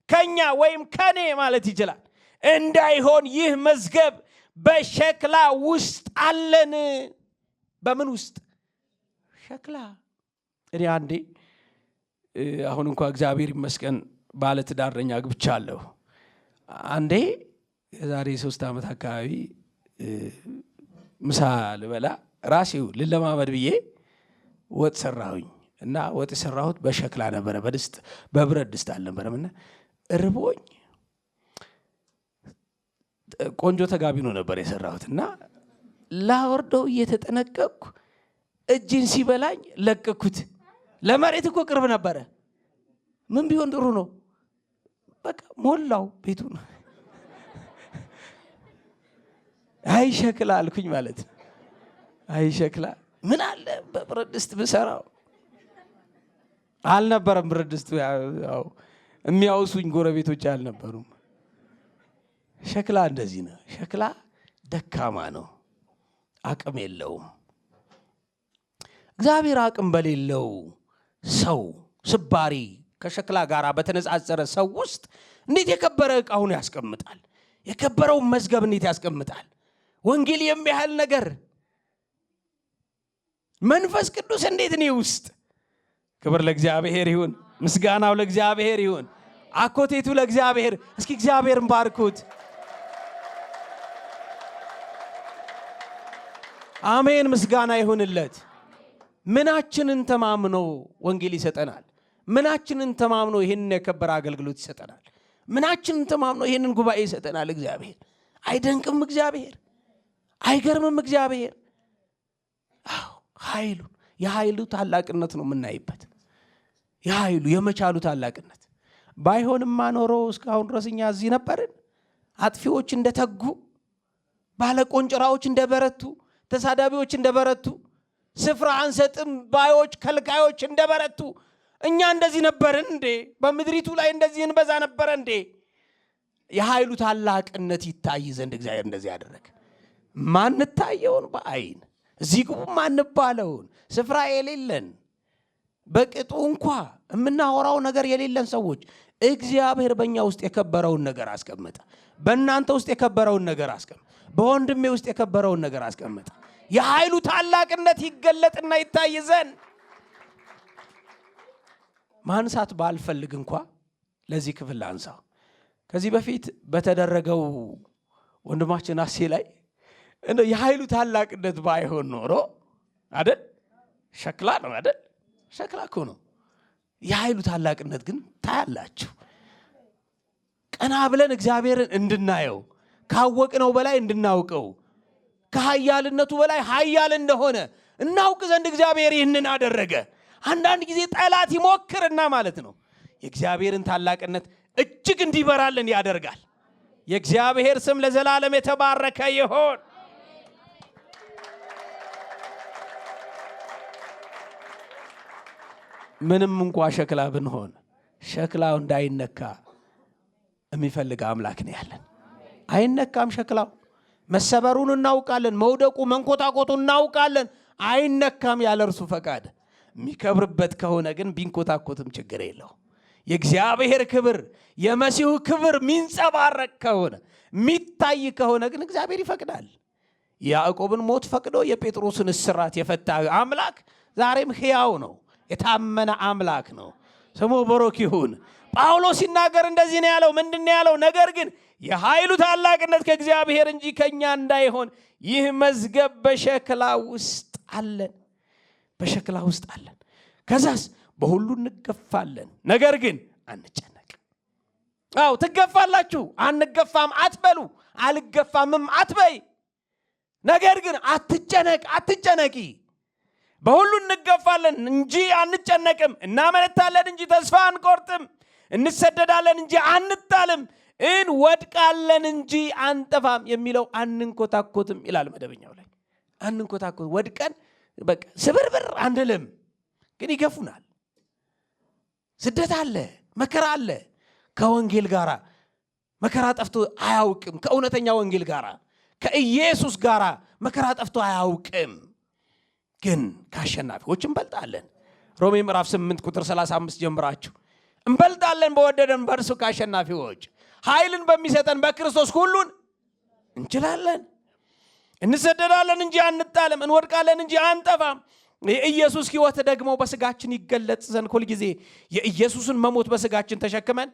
ከኛ ወይም ከኔ ማለት ይችላል እንዳይሆን ይህ መዝገብ በሸክላ ውስጥ አለን። በምን ውስጥ? ሸክላ። እኔ አንዴ አሁን እንኳን እግዚአብሔር ይመስገን ባለትዳር ነኝ፣ አግብቻለሁ። አንዴ የዛሬ 3 ዓመት አካባቢ ምሳ ልበላ ራሴው ልለማመድ ብዬ ወጥ ሰራሁኝ እና ወጥ የሰራሁት በሸክላ ነበረ፣ በብረት ድስት አልነበረም። እና እርቦኝ ቆንጆ ተጋቢኖ ነበር የሰራሁት እና ላወርደው እየተጠነቀቅኩ እጅን ሲበላኝ ለቀኩት። ለመሬት እኮ ቅርብ ነበረ። ምን ቢሆን ጥሩ ነው? በቃ ሞላው ቤቱን። አይ ሸክላ አልኩኝ ማለት ነው። አይ ሸክላ ምን አለ በብረት ድስት ብሰራው። አልነበረም ብረት ድስቱ። ያው የሚያውሱኝ ጎረቤቶች አልነበሩም። ሸክላ እንደዚህ ነው። ሸክላ ደካማ ነው፣ አቅም የለውም። እግዚአብሔር አቅም በሌለው ሰው ስባሪ ከሸክላ ጋር በተነጻጸረ ሰው ውስጥ እንዴት የከበረ ዕቃውን ያስቀምጣል? የከበረውን መዝገብ እንዴት ያስቀምጣል? ወንጌል የሚያህል ነገር መንፈስ ቅዱስ እንዴት እኔ ውስጥ። ክብር ለእግዚአብሔር ይሁን፣ ምስጋናው ለእግዚአብሔር ይሁን፣ አኮቴቱ ለእግዚአብሔር። እስኪ እግዚአብሔርን ባርኩት። አሜን፣ ምስጋና ይሁንለት። ምናችንን ተማምኖ ወንጌል ይሰጠናል? ምናችንን ተማምኖ ይህንን የከበረ አገልግሎት ይሰጠናል? ምናችንን ተማምኖ ይህንን ጉባኤ ይሰጠናል? እግዚአብሔር አይደንቅም? እግዚአብሔር አይገርምም? እግዚአብሔር ኃይሉን የኃይሉ ታላቅነት ነው የምናይበት። የኃይሉ የመቻሉ ታላቅነት ባይሆንማ ኖሮ እስካሁን ድረስ እኛ እዚህ ነበርን። አጥፊዎች እንደተጉ፣ ባለቆንጭራዎች እንደበረቱ፣ ተሳዳቢዎች እንደበረቱ፣ ስፍራ አንሰጥም ባዮች ከልካዮች እንደበረቱ እኛ እንደዚህ ነበርን እንዴ? በምድሪቱ ላይ እንደዚህ እንበዛ ነበረ እንዴ? የኃይሉ ታላቅነት ይታይ ዘንድ እግዚአብሔር እንደዚህ ያደረገ። ማንታየውን በአይን እዚህ ግቡ ማንባለውን ስፍራ የሌለን በቅጡ እንኳ የምናወራው ነገር የሌለን ሰዎች እግዚአብሔር በእኛ ውስጥ የከበረውን ነገር አስቀመጠ። በእናንተ ውስጥ የከበረውን ነገር አስቀመጠ። በወንድሜ ውስጥ የከበረውን ነገር አስቀመጠ። የኃይሉ ታላቅነት ይገለጥና ይታይ ዘንድ ማንሳት ባልፈልግ እንኳ ለዚህ ክፍል ላንሳው። ከዚህ በፊት በተደረገው ወንድማችን አሴ ላይ እንደው የኃይሉ ታላቅነት ባይሆን ኖሮ አይደል? ሸክላ ነው አይደል? ሸክላ እኮ ነው። የኃይሉ ታላቅነት ግን ታያላችሁ። ቀና ብለን እግዚአብሔርን እንድናየው ካወቅነው በላይ እንድናውቀው ከኃያልነቱ በላይ ኃያል እንደሆነ እናውቅ ዘንድ እግዚአብሔር ይህንን አደረገ። አንዳንድ ጊዜ ጠላት ይሞክርና ማለት ነው የእግዚአብሔርን ታላቅነት እጅግ እንዲበራልን ያደርጋል። የእግዚአብሔር ስም ለዘላለም የተባረከ ይሁን። ምንም እንኳን ሸክላ ብንሆን ሸክላው እንዳይነካ የሚፈልግ አምላክ ነው ያለን። አይነካም ሸክላው። መሰበሩን እናውቃለን፣ መውደቁ መንኮታኮቱ እናውቃለን። አይነካም ያለ እርሱ ፈቃድ። የሚከብርበት ከሆነ ግን ቢንኮታኮትም ችግር የለው። የእግዚአብሔር ክብር የመሲሁ ክብር ሚንጸባረቅ ከሆነ ሚታይ ከሆነ ግን እግዚአብሔር ይፈቅዳል። ያዕቆብን ሞት ፈቅዶ የጴጥሮስን እስራት የፈታ አምላክ ዛሬም ሕያው ነው፣ የታመነ አምላክ ነው። ስሙ ብሩክ ይሁን። ጳውሎስ ሲናገር እንደዚህ ነው ያለው። ምንድን ነው ያለው? ነገር ግን የኃይሉ ታላቅነት ከእግዚአብሔር እንጂ ከኛ እንዳይሆን ይህ መዝገብ በሸክላ ውስጥ አለን። በሸክላ ውስጥ አለን። ከዛስ በሁሉ እንገፋለን፣ ነገር ግን አንጨነቅ። አው ትገፋላችሁ፣ አንገፋም አትበሉ፣ አልገፋምም አትበይ። ነገር ግን አትጨነቅ፣ አትጨነቂ። በሁሉ እንገፋለን እንጂ አንጨነቅም፣ እናመነታለን እንጂ ተስፋ አንቆርጥም፣ እንሰደዳለን እንጂ አንጣልም፣ እንወድቃለን እንጂ አንጠፋም የሚለው አንንኮታኮትም ይላል መደበኛው ላይ። አንንኮታኮት ወድቀን በቃ ስብርብር አንልም፣ ግን ይገፉናል። ስደት አለ፣ መከራ አለ። ከወንጌል ጋራ መከራ ጠፍቶ አያውቅም። ከእውነተኛ ወንጌል ጋራ ከኢየሱስ ጋራ መከራ ጠፍቶ አያውቅም። ግን ካሸናፊዎች እንበልጣለን። ሮሜ ምዕራፍ 8 ቁጥር 35 ጀምራችሁ እንበልጣለን በወደደን በእርሱ ካሸናፊዎች ኃይልን በሚሰጠን በክርስቶስ ሁሉን እንችላለን። እንሰደዳለን እንጂ አንጣልም፣ እንወድቃለን እንጂ አንጠፋም። የኢየሱስ ሕይወት ደግሞ በስጋችን ይገለጽ ዘንድ ሁል ጊዜ የኢየሱስን መሞት በስጋችን ተሸክመን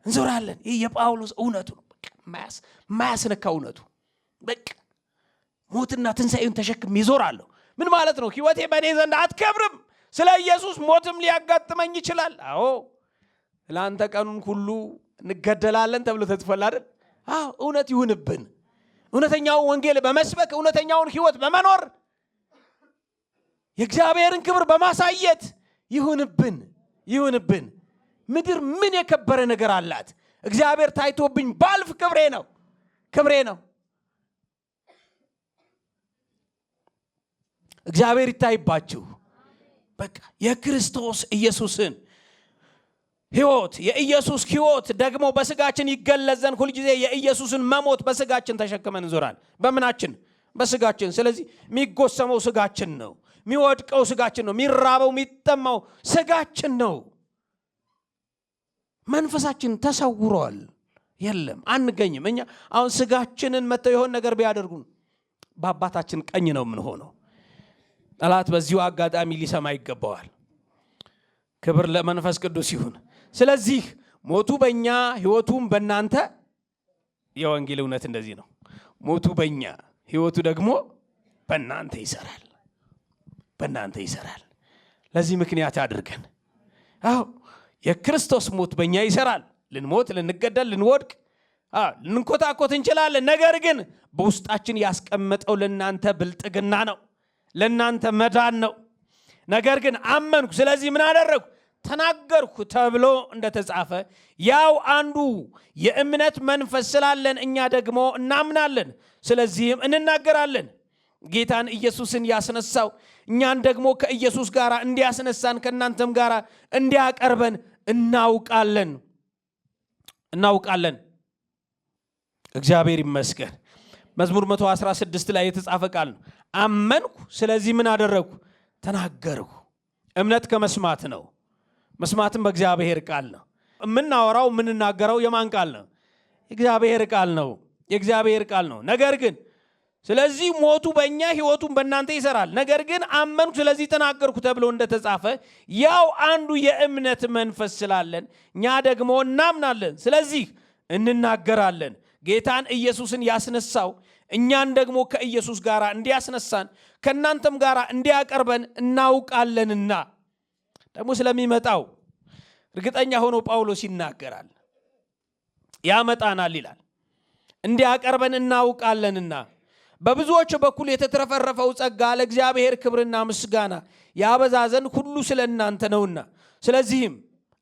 እንዞራለን። ይህ የጳውሎስ እውነቱ ነው። በቃ ማያስነካ እውነቱ። በቃ ሞትና ትንሣኤውን ተሸክም ይዞራለሁ። ምን ማለት ነው? ሕይወቴ በእኔ ዘንድ አትከብርም። ስለ ኢየሱስ ሞትም ሊያጋጥመኝ ይችላል። አዎ ለአንተ ቀኑን ሁሉ እንገደላለን ተብሎ ተጽፏል አይደል? አዎ እውነት ይሁንብን። እውነተኛውን ወንጌል በመስበክ እውነተኛውን ሕይወት በመኖር የእግዚአብሔርን ክብር በማሳየት ይሁንብን። ምድር ምን የከበረ ነገር አላት? እግዚአብሔር ታይቶብኝ ባልፍ ክብሬ ነው። እግዚአብሔር ይታይባችሁ። በቃ የክርስቶስ ኢየሱስን ሕይወት የኢየሱስ ሕይወት ደግሞ በስጋችን ይገለጽ ዘንድ ሁል ጊዜ የኢየሱስን መሞት በስጋችን ተሸክመን እንዞራል። በምናችን? በስጋችን። ስለዚህ የሚጎሰመው ስጋችን ነው፣ የሚወድቀው ስጋችን ነው፣ የሚራበው የሚጠማው ስጋችን ነው። መንፈሳችን ተሰውሯል፣ የለም፣ አንገኝም። እኛ አሁን ስጋችንን መተው የሆነ ነገር ቢያደርጉን በአባታችን ቀኝ ነው የምንሆነው። ጠላት በዚሁ አጋጣሚ ሊሰማ ይገባዋል። ክብር ለመንፈስ ቅዱስ ይሁን። ስለዚህ ሞቱ በእኛ ሕይወቱም በእናንተ። የወንጌል እውነት እንደዚህ ነው። ሞቱ በእኛ ሕይወቱ ደግሞ በእናንተ ይሰራል። ለዚህ ምክንያት አድርገን አዎ የክርስቶስ ሞት በእኛ ይሰራል። ልንሞት፣ ልንገደል፣ ልንወድቅ፣ ልንኮታኮት እንችላለን። ነገር ግን በውስጣችን ያስቀመጠው ለእናንተ ብልጥግና ነው፣ ለእናንተ መዳን ነው። ነገር ግን አመንኩ፣ ስለዚህ ምን አደረግኩ? ተናገርኩ ተብሎ እንደተጻፈ ያው አንዱ የእምነት መንፈስ ስላለን እኛ ደግሞ እናምናለን፣ ስለዚህም እንናገራለን። ጌታን ኢየሱስን ያስነሳው እኛን ደግሞ ከኢየሱስ ጋር እንዲያስነሳን ከእናንተም ጋር እንዲያቀርበን እናውቃለን። እግዚአብሔር ይመስገን። መዝሙር 116 ላይ የተጻፈ ቃል ነው። አመንኩ፣ ስለዚህ ምን አደረግኩ? ተናገርኩ። እምነት ከመስማት ነው፣ መስማትም በእግዚአብሔር ቃል ነው። የምናወራው የምንናገረው የማን ቃል ነው? የእግዚአብሔር ቃል ነው። ነገር ግን ስለዚህ ሞቱ በእኛ ሕይወቱን በእናንተ ይሰራል። ነገር ግን አመንኩ፣ ስለዚህ ተናገርኩ ተብሎ እንደተጻፈ ያው አንዱ የእምነት መንፈስ ስላለን እኛ ደግሞ እናምናለን፣ ስለዚህ እንናገራለን። ጌታን ኢየሱስን ያስነሳው እኛን ደግሞ ከኢየሱስ ጋር እንዲያስነሳን ከእናንተም ጋር እንዲያቀርበን እናውቃለንና ደግሞ ስለሚመጣው እርግጠኛ ሆኖ ጳውሎስ ይናገራል። ያመጣናል ይላል። እንዲያቀርበን እናውቃለንና በብዙዎች በኩል የተትረፈረፈው ጸጋ ለእግዚአብሔር ክብርና ምስጋና ያበዛ ዘንድ ሁሉ ስለ እናንተ ነውና ስለዚህም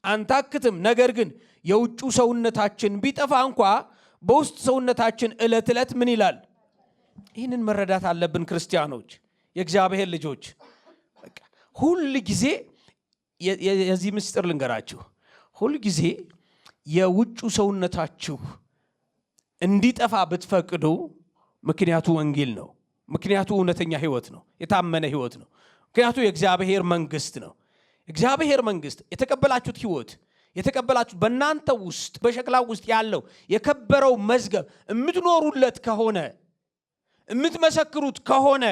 አንታክትም። ነገር ግን የውጩ ሰውነታችን ቢጠፋ እንኳ በውስጥ ሰውነታችን ዕለት ዕለት ምን ይላል? ይህንን መረዳት አለብን ክርስቲያኖች፣ የእግዚአብሔር ልጆች። ሁል ጊዜ የዚህ ምስጢር ልንገራችሁ። ሁል ጊዜ የውጩ ሰውነታችሁ እንዲጠፋ ብትፈቅዱ ምክንያቱ ወንጌል ነው። ምክንያቱ እውነተኛ ህይወት ነው፣ የታመነ ህይወት ነው። ምክንያቱ የእግዚአብሔር መንግስት ነው። እግዚአብሔር መንግስት የተቀበላችሁት ህይወት የተቀበላችሁት በእናንተ ውስጥ በሸክላ ውስጥ ያለው የከበረው መዝገብ የምትኖሩለት ከሆነ የምትመሰክሩት ከሆነ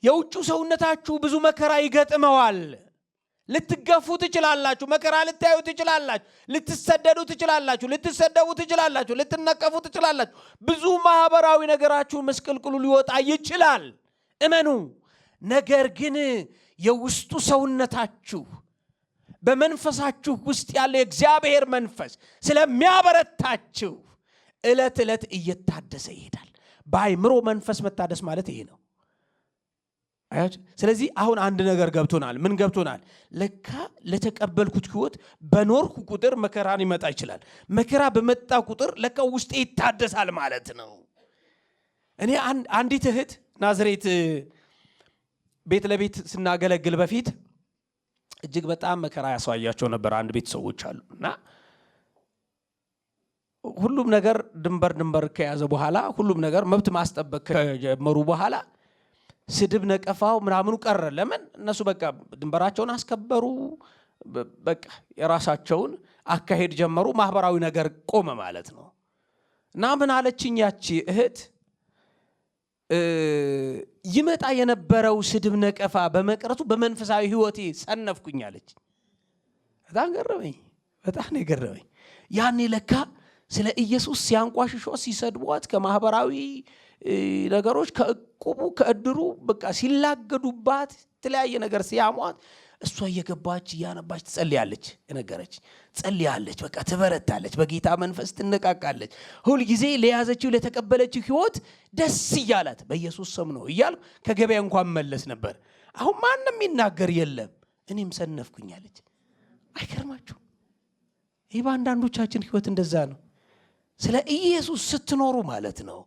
የውጩ ሰውነታችሁ ብዙ መከራ ይገጥመዋል። ልትገፉ ትችላላችሁ፣ መከራ ልታዩ ትችላላችሁ፣ ልትሰደዱ ትችላላችሁ፣ ልትሰደቡ ትችላላችሁ፣ ልትነቀፉ ትችላላችሁ። ብዙ ማህበራዊ ነገራችሁ መስቀልቅሉ ሊወጣ ይችላል፣ እመኑ። ነገር ግን የውስጡ ሰውነታችሁ በመንፈሳችሁ ውስጥ ያለው የእግዚአብሔር መንፈስ ስለሚያበረታችሁ ዕለት ዕለት እየታደሰ ይሄዳል። በአእምሮ መንፈስ መታደስ ማለት ይሄ ነው። ስለዚህ አሁን አንድ ነገር ገብቶናል። ምን ገብቶናል? ለካ ለተቀበልኩት ህይወት በኖርኩ ቁጥር መከራን ይመጣ ይችላል። መከራ በመጣ ቁጥር ለካ ውስጤ ይታደሳል ማለት ነው። እኔ አንዲት እህት ናዝሬት ቤት ለቤት ስናገለግል በፊት እጅግ በጣም መከራ ያስዋያቸው ነበር። አንድ ቤተሰቦች አሉ እና ሁሉም ነገር ድንበር ከያዘ በኋላ ሁሉም ነገር መብት ማስጠበቅ ከጀመሩ በኋላ ስድብ ነቀፋው ምናምኑ ቀረ። ለምን? እነሱ በቃ ድንበራቸውን አስከበሩ፣ በቃ የራሳቸውን አካሄድ ጀመሩ። ማህበራዊ ነገር ቆመ ማለት ነው። እና ምን አለችኝ ያቺ እህት፣ ይመጣ የነበረው ስድብ ነቀፋ በመቅረቱ በመንፈሳዊ ህይወቴ ሰነፍኩኝ አለች። በጣም ገረመኝ፣ በጣም ገረመኝ። ያኔ ለካ ስለ ኢየሱስ ሲያንቋሽሾ ሲሰድቧት ከማህበራዊ ነገሮች ከእቁቡ ከእድሩ በቃ ሲላገዱባት የተለያየ ነገር ሲያሟት እሷ እየገባች እያነባች ትጸልያለች። የነገረች ጸልያለች፣ በቃ ትበረታለች፣ በጌታ መንፈስ ትነቃቃለች። ሁል ጊዜ ለያዘችው ለተቀበለችው ህይወት ደስ እያላት በኢየሱስ ስም ነው እያልኩ ከገበያ እንኳን መለስ ነበር። አሁን ማንም ይናገር የለም፣ እኔም ሰነፍኩኛለች። አይገርማችሁ? ይህ በአንዳንዶቻችን ህይወት እንደዛ ነው። ስለ ኢየሱስ ስትኖሩ ማለት ነው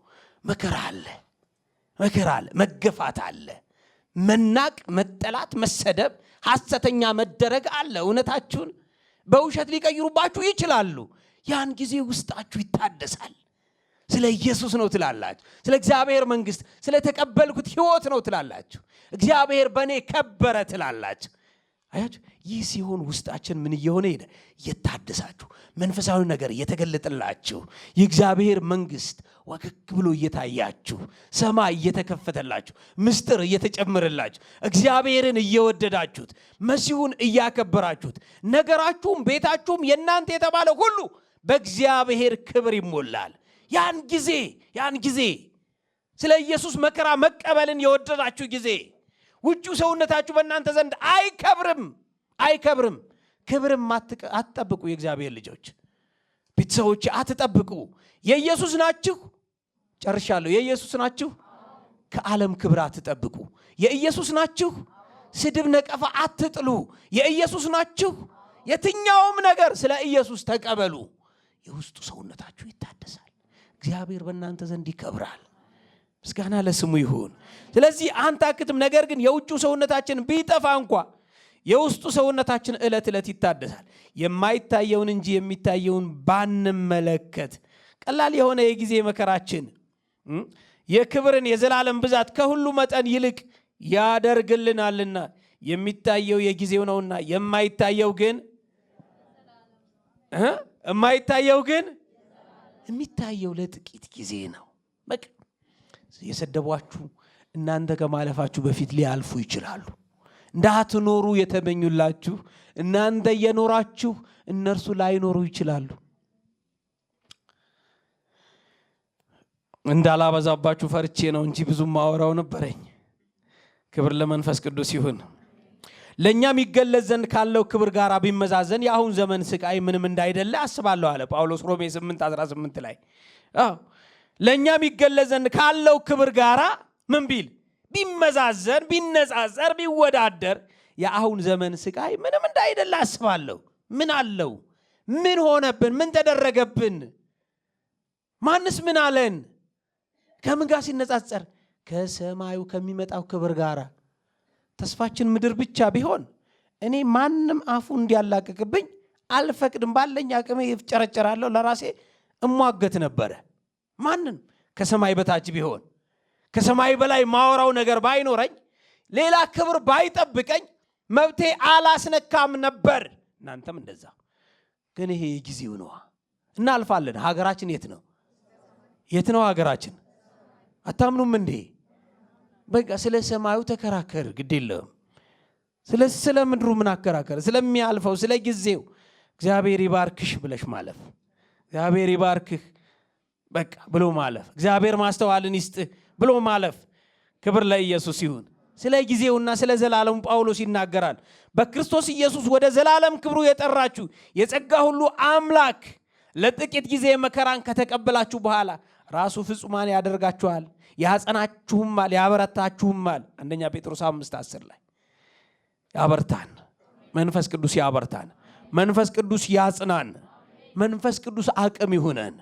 መከራ አለ፣ መገፋት አለ፣ መናቅ፣ መጠላት፣ መሰደብ፣ ሐሰተኛ መደረግ አለ። እውነታችሁን በውሸት ሊቀይሩባችሁ ይችላሉ። ያን ጊዜ ውስጣችሁ ይታደሳል። ስለ ኢየሱስ ነው ትላላችሁ። ስለ እግዚአብሔር መንግስት ስለ ተቀበልኩት ህይወት ነው ትላላችሁ። እግዚአብሔር በእኔ ከበረ ትላላችሁ። አያችሁ? ይህ ሲሆን ውስጣችን ምን እየሆነ ሄደ? እየታደሳችሁ፣ መንፈሳዊ ነገር እየተገለጠላችሁ፣ የእግዚአብሔር መንግስት ወክክ ብሎ እየታያችሁ፣ ሰማይ እየተከፈተላችሁ፣ ምስጢር እየተጨመረላችሁ፣ እግዚአብሔርን እየወደዳችሁት፣ መሲሁን እያከበራችሁት፣ ነገራችሁም ቤታችሁም የእናንተ የተባለ ሁሉ በእግዚአብሔር ክብር ይሞላል። ያን ጊዜ ስለ ኢየሱስ መከራ መቀበልን የወደዳችሁ ጊዜ ውጩ ሰውነታችሁ በእናንተ ዘንድ አይከብርም። ክብርም አትጠብቁ። የእግዚአብሔር ልጆች ቤተሰቦች አትጠብቁ። የኢየሱስ ናችሁ። ጨርሻለሁ። የኢየሱስ ናችሁ። ከዓለም ክብር አትጠብቁ። የኢየሱስ ናችሁ። ስድብ ነቀፋ አትጥሉ። የኢየሱስ ናችሁ። የትኛውም ነገር ስለ ኢየሱስ ተቀበሉ። የውስጡ ሰውነታችሁ ይታደሳል። እግዚአብሔር በእናንተ ዘንድ ይከብራል። ምስጋና ለስሙ ይሁን። ስለዚህ አንታክትም። ነገር ግን የውጩ ሰውነታችን ቢጠፋ እንኳ የውስጡ ሰውነታችን ዕለት ዕለት ይታደሳል። የማይታየውን እንጂ የሚታየውን ባንመለከት ቀላል የሆነ የጊዜ መከራችን የክብርን የዘላለም ብዛት ከሁሉ መጠን ይልቅ ያደርግልናልና። የሚታየው የጊዜው ነውና የማይታየው ግን የሚታየው ለጥቂት ጊዜ ነው። በቃ የሰደቧችሁ እናንተ ከማለፋችሁ በፊት ሊያልፉ ይችላሉ። እንዳትኖሩ የተመኙላችሁ እናንተ እየኖራችሁ እነርሱ ላይኖሩ ይችላሉ። እንዳላበዛባችሁ ፈርቼ ነው እንጂ ብዙ ማወራው ነበረኝ። ክብር ለመንፈስ ቅዱስ ይሁን። ለኛም ይገለጽ ዘንድ ካለው ክብር ጋር ቢመዛዘን የአሁን ዘመን ስቃይ ምንም እንዳይደለ አስባለሁ አለ ጳውሎስ ሮሜ 8:18 ላይ። ለኛም ይገለጽ ዘንድ ካለው ክብር ጋር ምን ቢል ቢመዛዘን ቢነጻጸር ቢወዳደር የአሁን ዘመን ስቃይ ምንም እንዳይደለ አስባለሁ። ምን አለው? ምን ሆነብን? ምን ተደረገብን? ማንስ ምን አለን? ከምን ጋር ሲነጻጸር? ከሰማዩ ከሚመጣው ክብር ጋር። ተስፋችን ምድር ብቻ ቢሆን እኔ ማንም አፉ እንዲያላቅቅብኝ አልፈቅድም። ባለኝ አቅሜ እጨረጨራለሁ፣ ለራሴ እሟገት ነበረ። ማንም ከሰማይ በታች ቢሆን ከሰማይ በላይ ማወራው ነገር ባይኖረኝ ሌላ ክብር ባይጠብቀኝ መብቴ አላስነካም ነበር። እናንተም እንደዛ። ግን ይሄ ጊዜው ነው። እናልፋለን። ሀገራችን የት ነው? የት ነው ሀገራችን? አታምኑም እንዴ? በቃ ስለ ሰማዩ ተከራከር፣ ግድ የለም። ስለ ምድሩ ምን አከራከር? ስለሚያልፈው ስለ ጊዜው እግዚአብሔር ይባርክሽ ብለሽ ማለፍ፣ እግዚአብሔር ይባርክህ በቃ ብሎ ማለፍ፣ እግዚአብሔር ማስተዋልን ይስጥህ ብሎ ማለፍ። ክብር ለኢየሱስ ይሁን። ስለ ጊዜውና ስለ ዘላለሙ ጳውሎስ ይናገራል። በክርስቶስ ኢየሱስ ወደ ዘላለም ክብሩ የጠራችሁ የጸጋ ሁሉ አምላክ ለጥቂት ጊዜ መከራን ከተቀበላችሁ በኋላ ራሱ ፍጹማን ያደርጋችኋል፣ ያጸናችሁማል፣ ያበረታችሁማል። አንደኛ ጴጥሮስ 5:10 ላይ ያበርታን መንፈስ ቅዱስ፣ ያበርታን መንፈስ ቅዱስ፣ ያጽናን መንፈስ ቅዱስ፣ አቅም ይሁነን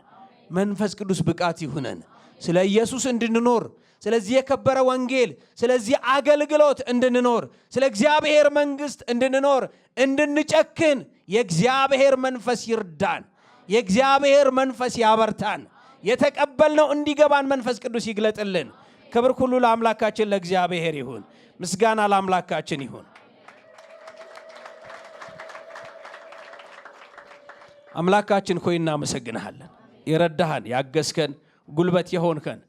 መንፈስ ቅዱስ፣ ብቃት ይሁነን ስለ ኢየሱስ እንድንኖር፣ ስለዚህ የከበረ ወንጌል፣ ስለዚህ አገልግሎት እንድንኖር፣ ስለ እግዚአብሔር መንግስት እንድንኖር፣ እንድንጨክን የእግዚአብሔር መንፈስ ይርዳን። የእግዚአብሔር መንፈስ ያበርታን። የተቀበልነው እንዲገባን መንፈስ ቅዱስ ይግለጥልን። ክብር ሁሉ ለአምላካችን ለእግዚአብሔር ይሁን። ምስጋና ለአምላካችን ይሁን። አምላካችን ሆይ እናመሰግንሃለን። የረዳሃን ያገዝከን፣ ጉልበት የሆንከን፣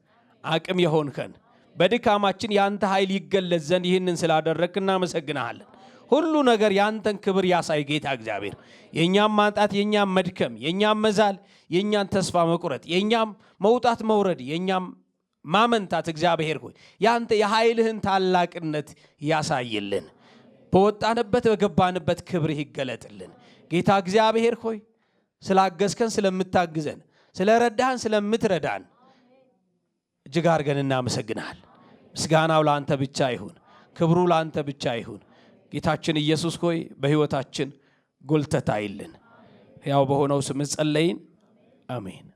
አቅም የሆንከን፣ በድካማችን ያንተ ኃይል ይገለጽ ዘንድ ይህንን ስላደረግክ እናመሰግንሃለን። ሁሉ ነገር ያንተን ክብር ያሳይ ጌታ እግዚአብሔር። የኛም ማጣት፣ የኛም መድከም፣ የኛም መዛል፣ የኛን ተስፋ መቁረጥ፣ የኛም መውጣት መውረድ፣ የኛም ማመንታት እግዚአብሔር ሆይ ያንተ የኃይልህን ታላቅነት ያሳይልን። በወጣንበት በገባንበት ክብርህ ይገለጥልን ጌታ እግዚአብሔር ሆይ። ስላገዝከን፣ ስለምታግዘን፣ ስለረዳህን፣ ስለምትረዳን እጅግ አድርገን እናመሰግናል። ምስጋናው ለአንተ ብቻ ይሁን፣ ክብሩ ለአንተ ብቻ ይሁን። ጌታችን ኢየሱስ ሆይ በሕይወታችን ጎልተህ ታይልን። ሕያው በሆነው ስም ጸለይን፣ አሜን።